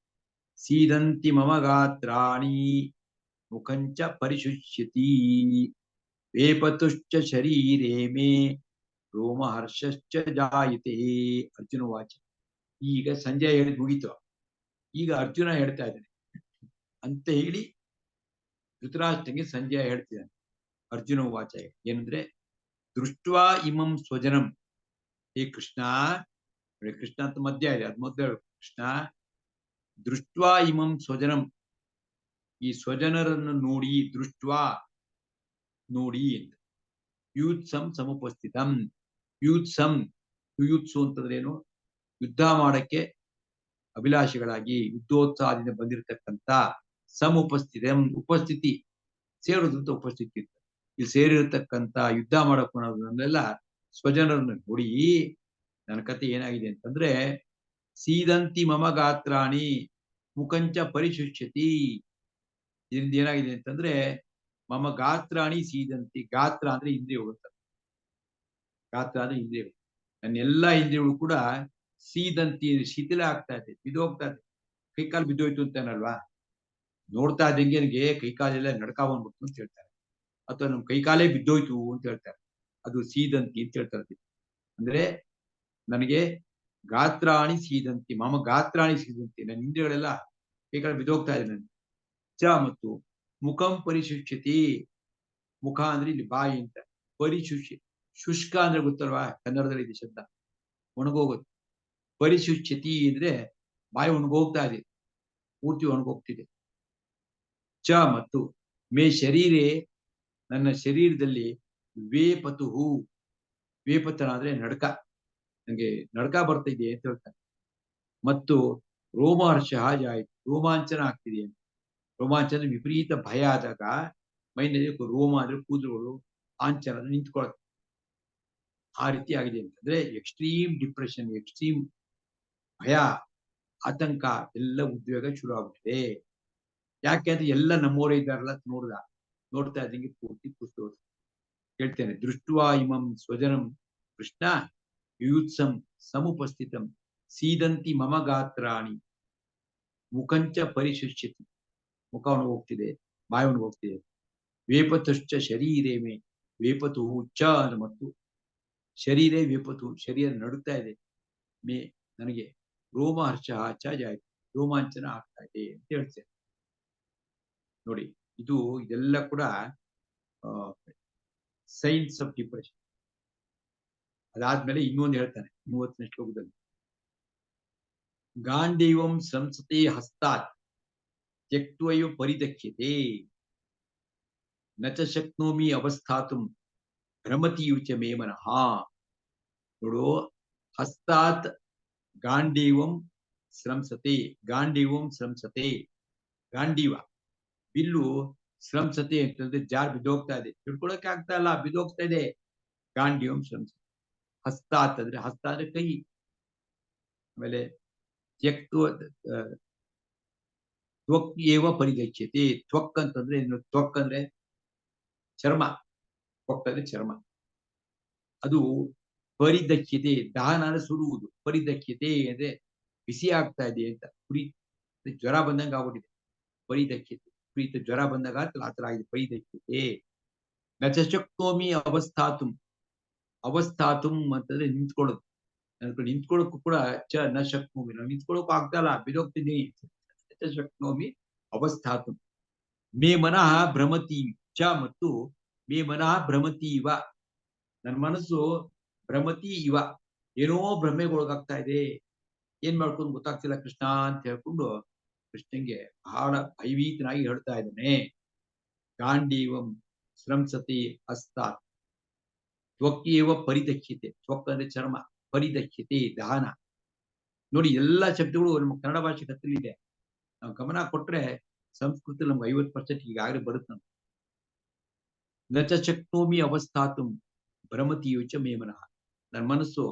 ಸೀದಂತಿ ಮಮ ಗಾತ್ರಾಣಿ ಮುಖಂಚ ಪರಿಶುಷ್ಯತಿ ವೇಪತುಶ್ಚ ಶರೀರೇ ಮೇ ರೋಮಹರ್ಷಶ್ಚ ಜಾಯತೆ. ಅರ್ಜುನ ವಾಚ. ಈಗ ಸಂಜೆ ಹೇಳಿದ್ ಮುಗೀತು, ಈಗ ಅರ್ಜುನ ಹೇಳ್ತಾ ಇದ್ದಾನೆ ಅಂತ ಹೇಳಿ ಧೃತರಾಷ್ಟ್ರನಿಗೆ ಸಂಜಯ ಹೇಳ್ತಿದ್ದಾನೆ. ಅರ್ಜುನ ವಾಚ ಏನಂದ್ರೆ, ದೃಷ್ಟ್ವಾ ಇಮಂ ಸ್ವಜನಂ, ಹೇ ಕೃಷ್ಣ, ಕೃಷ್ಣ ಅಂತ ಮಧ್ಯ ಇದೆ, ಅದ್ ಮೊದಲು ಕೃಷ್ಣ, ದೃಷ್ಟ್ವಾ ಇಮಂ ಸ್ವಜನಂ, ಈ ಸ್ವಜನರನ್ನು ನೋಡಿ, ದೃಷ್ಟ್ವಾ ನೋಡಿ ಅಂತ. ಯುಯುತ್ಸಂ ಸಮುಪಸ್ಥಿತಂ. ಯುಯುತ್ಸಂ, ಯುಯುತ್ಸು ಅಂತಂದ್ರೇನು? ಯುದ್ಧ ಮಾಡಕ್ಕೆ ಅಭಿಲಾಷಿಗಳಾಗಿ ಯುದ್ಧೋತ್ಸಾಹದಿಂದ ಬಂದಿರತಕ್ಕಂಥ ಸಮುಪಸ್ಥಿತಂ, ಉಪಸ್ಥಿತಿ ಸೇರೋದು ಅಂತ ಉಪಸ್ಥಿತಿ. ಇಲ್ಲಿ ಸೇರಿರತಕ್ಕಂಥ ಯುದ್ಧ ಮಾಡಕ್ಕೆಲ್ಲ ಸ್ವಜನರನ್ನು ನೋಡಿ. ನನ್ನ ಕತೆ ಏನಾಗಿದೆ ಅಂತಂದ್ರೆ, ಸೀದಂತಿ ಮಮ ಗಾತ್ರಾಣಿ ಮುಖಂಚ ಪರಿಶುಷ್ಯತಿ. ಇದರಿಂದ ಏನಾಗಿದೆ ಅಂತಂದ್ರೆ, ಮಮ ಗಾತ್ರಾಣಿ ಸೀದಂತಿ. ಗಾತ್ರ ಅಂದ್ರೆ ಇಂದ್ರಿಯಗಳು ಅಂತ. ಗಾತ್ರ ಅಂದ್ರೆ ಇಂದ್ರಿಯಗಳು. ನನ್ನ ಎಲ್ಲಾ ಇಂದ್ರಿಯಗಳು ಕೂಡ ಸೀದಂತಿ, ಶಿಥಿಲ ಆಗ್ತಾ ಇದೆ, ಬಿದ್ದೋಗ್ತಾ ಇದೆ. ಕೈಕಾಲು ಬಿದ್ದೋಯ್ತು ಅಂತಾನಲ್ವಾ, ನೋಡ್ತಾ ಇದ್ದಂಗೆ ನನಗೆ ಕೈಕಾಲೆಲ್ಲ ನಡ್ಕ ಬಂದ್ಬಿಡ್ತು ಅಂತ ಹೇಳ್ತಾರೆ, ಅಥವಾ ನಮ್ ಕೈಕಾಲೇ ಬಿದ್ದೋಯ್ತು ಅಂತ ಹೇಳ್ತಾರೆ. ಅದು ಸೀದಂತಿ ಅಂತ ಹೇಳ್ತಾರೆ. ಅಂದ್ರೆ ನನಗೆ ಗಾತ್ರಾಣಿ ಸೀದಂತಿ, ಮಮ ಗಾತ್ರಾಣಿ ಸೀದಂತಿ, ನನ್ನ ಇಂದ್ರಿಯಗಳೆಲ್ಲ ಕೈಕಾಲು ಬಿದ್ದೋಗ್ತಾ ಇದೆ ನನಗೆ. ಚ ಮತ್ತು ಮುಖಂ ಪರಿಶುಷ್ಯತಿ. ಮುಖ ಅಂದ್ರೆ ಇಲ್ಲಿ ಬಾಯಿ ಅಂತ. ಪರಿಶುಷ್ಯ, ಶುಷ್ಕ ಅಂದ್ರೆ ಗೊತ್ತಲ್ವಾ ಕನ್ನಡದಲ್ಲಿ ಇದೆ ಶಬ್ದ, ಒಣಗೋಗೋದು. ಪರಿಶುಷ್ಯತಿ ಅಂದ್ರೆ ಬಾಯಿ ಒಣಗೋಗ್ತಾ ಇದೆ, ಪೂರ್ತಿ ಒಣಗೋಗ್ತಿದೆ. ಚ ಮತ್ತು ಮೇ ಶರೀರೇ, ನನ್ನ ಶರೀರದಲ್ಲಿ ವೇಪತುಹು. ವೇಪತನ ಅಂದ್ರೆ ನಡ್ಕ, ನಂಗೆ ನಡ್ಕ ಬರ್ತಾ ಇದೆ ಅಂತ ಹೇಳ್ತಾರೆ. ಮತ್ತು ರೋಮಹರ್ಷ ಜಾಯಿತು, ರೋಮಾಂಚನ ಆಗ್ತಿದೆ. ರೋಮಾಂಚನ ವಿಪರೀತ ಭಯ ಆದಾಗ ಮೈನಲ್ಲಿ ರೋಮ ಅಂದ್ರೆ ಕೂದಲುಗಳು ಆಂಚನ ನಿಂತ್ಕೊಳ್ಳುತ್ತೆ. ಆ ರೀತಿ ಆಗಿದೆ ಅಂತಂದ್ರೆ ಎಕ್ಸ್ಟ್ರೀಮ್ ಡಿಪ್ರೆಷನ್, ಎಕ್ಸ್ಟ್ರೀಮ್ ಭಯ, ಆತಂಕ, ಎಲ್ಲ ಉದ್ವೇಗ ಶುರು ಆಗ್ಬಿಟ್ಟಿದೆ. ಯಾಕೆ ಅಂದ್ರೆ ಎಲ್ಲ ನಮ್ಮವರೇ ಇದ್ದಾರಲ್ಲ ನೋಡ್ತಾ ಇದ್ದಂಗೆ ಪೂರ್ತಿ ಪುಸ್ತಕ ಹೇಳ್ತೇನೆ. ದೃಷ್ಟ್ವಾ ಇಮಂ ಸ್ವಜನಂ ಕೃಷ್ಣ ಯುಯುತ್ಸಂ ಸಮುಪಸ್ಥಿತಂ ಸೀದಂತಿ ಮಮ ಗಾತ್ರಾಣಿ ಮುಖಂಚ ಪರಿಶುಷ್ಯತಿ. ಮುಖವನ್ನು ಹೋಗ್ತಿದೆ, ಬಾಯನ್ನು ಹೋಗ್ತಿದೆ. ವೇಪತುಶ್ಚ ಶರೀರೇ ಮೇ ವೇಪತು ಚ, ಮತ್ತು ಶರೀರೇ ವೇಪತು, ಶರೀರ ನಡುತ್ತಾ ಇದೆ. ಮೇ ನನಗೆ ರೋಮಹರ್ಷ ಚ ಜಾಯಿತು, ರೋಮಾಂಚನ ಆಗ್ತಾ ಇದೆ ಅಂತ ಹೇಳ್ತೇನೆ. ನೋಡಿ, ಇದೆಲ್ಲ ಕೂಡ ಸೈನ್ಸ್ ಆಫ್ ಡಿಪ್ರೆಷನ್. ಅದಾದ್ಮೇಲೆ ಇನ್ನೊಂದು ಹೇಳ್ತಾನೆ 30ನೇ ಶ್ಲೋಕದಲ್ಲಿ, ಗಾಂಡೀವಂ ಸಂಸತೆ ಹಸ್ತಾತ್ ತ್ಯಕ್ತ್ವೈವ ಪರಿದಕ್ಷ್ಯತೆ ನಚ ಶಕ್ನೋಮಿ ಅವಸ್ಥಾತುಂ ಭ್ರಮತಿಯುಚ ಮೇ ಮನಃ. ನೋಡು, ಹಸ್ತಾತ್ ಗಾಂಡೀವಂ ಸ್ರಂಸತೆ, ಗಾಂಡೀವಂ ಸ್ರಂಸತೆ, ಗಾಂಡೀವ ಬಿಲ್ಲು ಸ್ರಂಸತೆ ಅಂತಂದ್ರೆ ಜಾರ್ ಬಿದ್ದೋಗ್ತಾ ಇದೆ, ಹಿಡ್ಕೊಳಕ್ಕೆ ಆಗ್ತಾ ಇಲ್ಲ, ಬಿದ್ದೋಗ್ತಾ ಇದೆ. ಗಾಂಡೀವಂ ಸ್ರಂಸತೆ. ಹಸ್ತಾತ್ ಅಂದ್ರೆ, ಹಸ್ತ ಅಂದ್ರೆ ಕೈ. ಆಮೇಲೆ ತ್ಯಕ್ತ್ವ ತ್ವಕ್ ಏವ ಪರಿದಕ್ಷ್ಯತೆ. ತ್ವಕ್ ಅಂತಂದ್ರೆ ಏನು? ತ್ವಕ್ ಅಂದ್ರೆ ಚರ್ಮ, ತ್ವಕ್ ಅಂದ್ರೆ ಚರ್ಮ. ಅದು ಪರಿದಕ್ಷ್ಯತೆ, ದಹನ ಅಂದ್ರೆ ಸುಡುವುದು. ಪರಿದಕ್ಷ್ಯತೆ ಅಂದ್ರೆ ಬಿಸಿ ಆಗ್ತಾ ಇದೆ ಅಂತ, ಕುರಿ ಜ್ವರ ಬಂದಂಗ ಆಗ್ಬಿಟ್ಟಿದೆ. ಪರಿದಕ್ಷ್ಯತೆ, ಕುರಿತ ಜ್ವರ ಬಂದಾಗ ಆ ತರ ಆಗಿದೆ, ಪರಿದಕ್ಷ್ಯತೆ. ನಚ ಶಕ್ನೋಮಿ ಅವಸ್ಥಾತುಂ. ಅವಸ್ಥಾತುಂ ಅಂತಂದ್ರೆ ನಿಂತ್ಕೊಳ್ಳೋದು. ನನ್ಕೊಂಡು ನಿಂತ್ಕೊಳ್ಳೋಕ್ಕೂ ಕೂಡ ಚ ನ ಶಕ್ನೋಮಿ, ನಾವು ನಿಂತ್ಕೊಳ್ಳೋಕು ಆಗ್ತಾ ಇಲ್ಲ, ಬಿದೋಗ್ತೀನಿ. ಶಕ್ನೋಮಿ ಅವಸ್ಥಾತು. ಮೇ ಮನಃ ಭ್ರಮತಿ ಚ, ಮತ್ತು ಮೇ ಮನಃ ಭ್ರಮತಿ ಇವ, ನನ್ನ ಮನಸ್ಸು ಭ್ರಮತಿ ಇವ, ಏನೋ ಭ್ರಮೆಗೊಳಗಾಗ್ತಾ ಇದೆ. ಏನ್ ಮಾಡ್ಕೊಂಡು ಗೊತ್ತಾಗ್ತಿಲ್ಲ ಕೃಷ್ಣ ಅಂತ ಹೇಳ್ಕೊಂಡು ಕೃಷ್ಣಂಗೆ ಬಹಳ ಭಯಭೀತನಾಗಿ ಹೇಳ್ತಾ ಇದ್ದಾನೆ. ಗಾಂಡೀವಂ ಸ್ರಂಸತಿ ಹಸ್ತಾತ್ ತ್ವಕ್ಯೇವ ಪರಿದಕ್ಷ್ಯತೆ. ತ್ವಕ್ ಅಂದ್ರೆ ಚರ್ಮ, ಪರಿದಕ್ಷ್ಯತೆ ದಹನ. ನೋಡಿ, ಎಲ್ಲಾ ಶಬ್ದಗಳು ನಮ್ಮ ಕನ್ನಡ ಭಾಷೆ ಕತ್ತಲಿದೆ. ನಾವು ಗಮನ ಕೊಟ್ರೆ ಸಂಸ್ಕೃತ ನಮ್ಗೆ 50% ಈಗಾಗಲೇ ಬರುತ್ತೆ. ನಚ ಶಕ್ನೋಮಿ ಅವಸ್ಥಾತುಂ ಭ್ರಮತಿ ಯೋಚ ಮೇ ಮನಃ, ನನ್ನ ಮನಸ್ಸು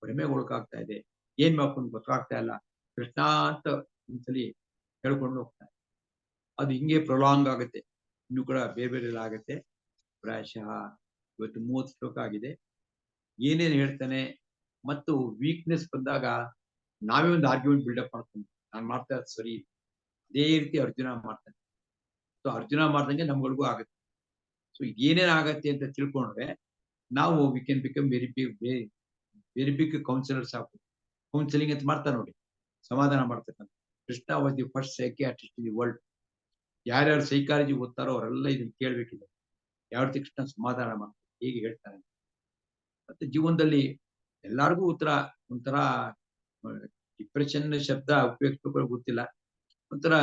ಭ್ರಮೆಗೊಳಗಾಗ್ತಾ ಇದೆ, ಏನ್ ಮಾಡ್ಕೊಂಡು ಗೊತ್ತಾಗ್ತಾ ಇಲ್ಲ ಕೃಷ್ಣ ಅಂತ ಒಂದ್ಸಲಿ ಹೇಳ್ಕೊಂಡು ಹೋಗ್ತಾರೆ. ಅದು ಹಿಂಗೆ ಪ್ರೊಲಾಂಗ್ ಆಗುತ್ತೆ, ಇನ್ನು ಕೂಡ ಬೇರೆ ಬೇರೆ ಆಗುತ್ತೆ. ಪ್ರಾಯಶಃ ಇವತ್ತು 30 ಶ್ಲೋಕ ಆಗಿದೆ. ಏನೇನು ಹೇಳ್ತಾನೆ, ಮತ್ತು ವೀಕ್ನೆಸ್ ಬಂದಾಗ ನಾವೇ ಒಂದು ಆರ್ಗ್ಯುಮೆಂಟ್ ಬಿಲ್ಡಪ್ ಮಾಡ್ಕೊಂಡು, ನಾನು ಮಾಡ್ತಾ ಇರೋದು ಸರಿ, ಅದೇ ರೀತಿ ಅರ್ಜುನ ಮಾಡ್ತಾನೆ. ಸೊ ಅರ್ಜುನ ಮಾಡ್ದಂಗೆ ನಮ್ಗಳಿಗೂ ಆಗುತ್ತೆ. ಸೊ ಇದೇನೇನ್ ಆಗತ್ತೆ ಅಂತ ತಿಳ್ಕೊಂಡ್ರೆ ನಾವು we can become very big counsellors ಆಗ್ಬೋದು. ಕೌನ್ಸಿಲಿಂಗ್ ಅಂತ ಮಾಡ್ತಾರೆ ನೋಡಿ, ಸಮಾಧಾನ ಮಾಡ್ತಕ್ಕಂಥ. Krishna was the first psychiatrist in the world. ಯಾರ್ಯಾರು ಸೈಕಾಲಜಿ ಓದ್ತಾರೋ ಅವರೆಲ್ಲ ಇದನ್ನ ಕೇಳ್ಬೇಕಿದೆ, ಯಾವ ರೀತಿ ಕೃಷ್ಣ ಸಮಾಧಾನ ಮಾಡ್ತಾರೆ, ಹೇಗೆ ಹೇಳ್ತಾರೆ. ಮತ್ತೆ ಜೀವನದಲ್ಲಿ ಎಲ್ಲಾರ್ಗೂ ಒಂಥರ ಡಿಪ್ರೆಷನ್ ಶಬ್ದ ಉಪಯೋಗಿಸ್ಬೇಕು ಗೊತ್ತಿಲ್ಲ, ಒಂಥರ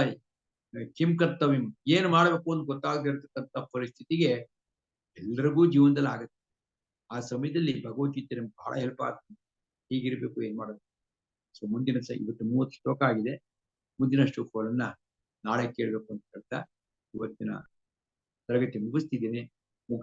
ಕಿಂ ಕರ್ತವ್ಯಂ, ಏನ್ ಮಾಡ್ಬೇಕು ಅಂತ ಗೊತ್ತಾಗದೇ ಇರತಕ್ಕಂಥ ಪರಿಸ್ಥಿತಿಗೆ ಎಲ್ರಿಗೂ ಜೀವನದಲ್ಲಿ ಆಗುತ್ತೆ. ಆ ಸಮಯದಲ್ಲಿ ಭಗವದ್ಗೀತೆ ನಮ್ಗೆ ಬಹಳ ಹೆಲ್ಪ್ ಆಗ್ತದೆ. ಹೀಗಿರ್ಬೇಕು, ಏನ್ ಮಾಡೋದು. ಸೊ ಮುಂದಿನ ಇವತ್ತು 30 ಶ್ಲೋಕ ಆಗಿದೆ. ಮುಂದಿನ ಶ್ಲೋಕಗಳನ್ನ ನಾಳೆ ಕೇಳಬೇಕು ಅಂತ ಹೇಳ್ತಾ ಇವತ್ತಿನ ತರಗತಿ ಮುಗಿಸ್ತಿದ್ದೀನಿ.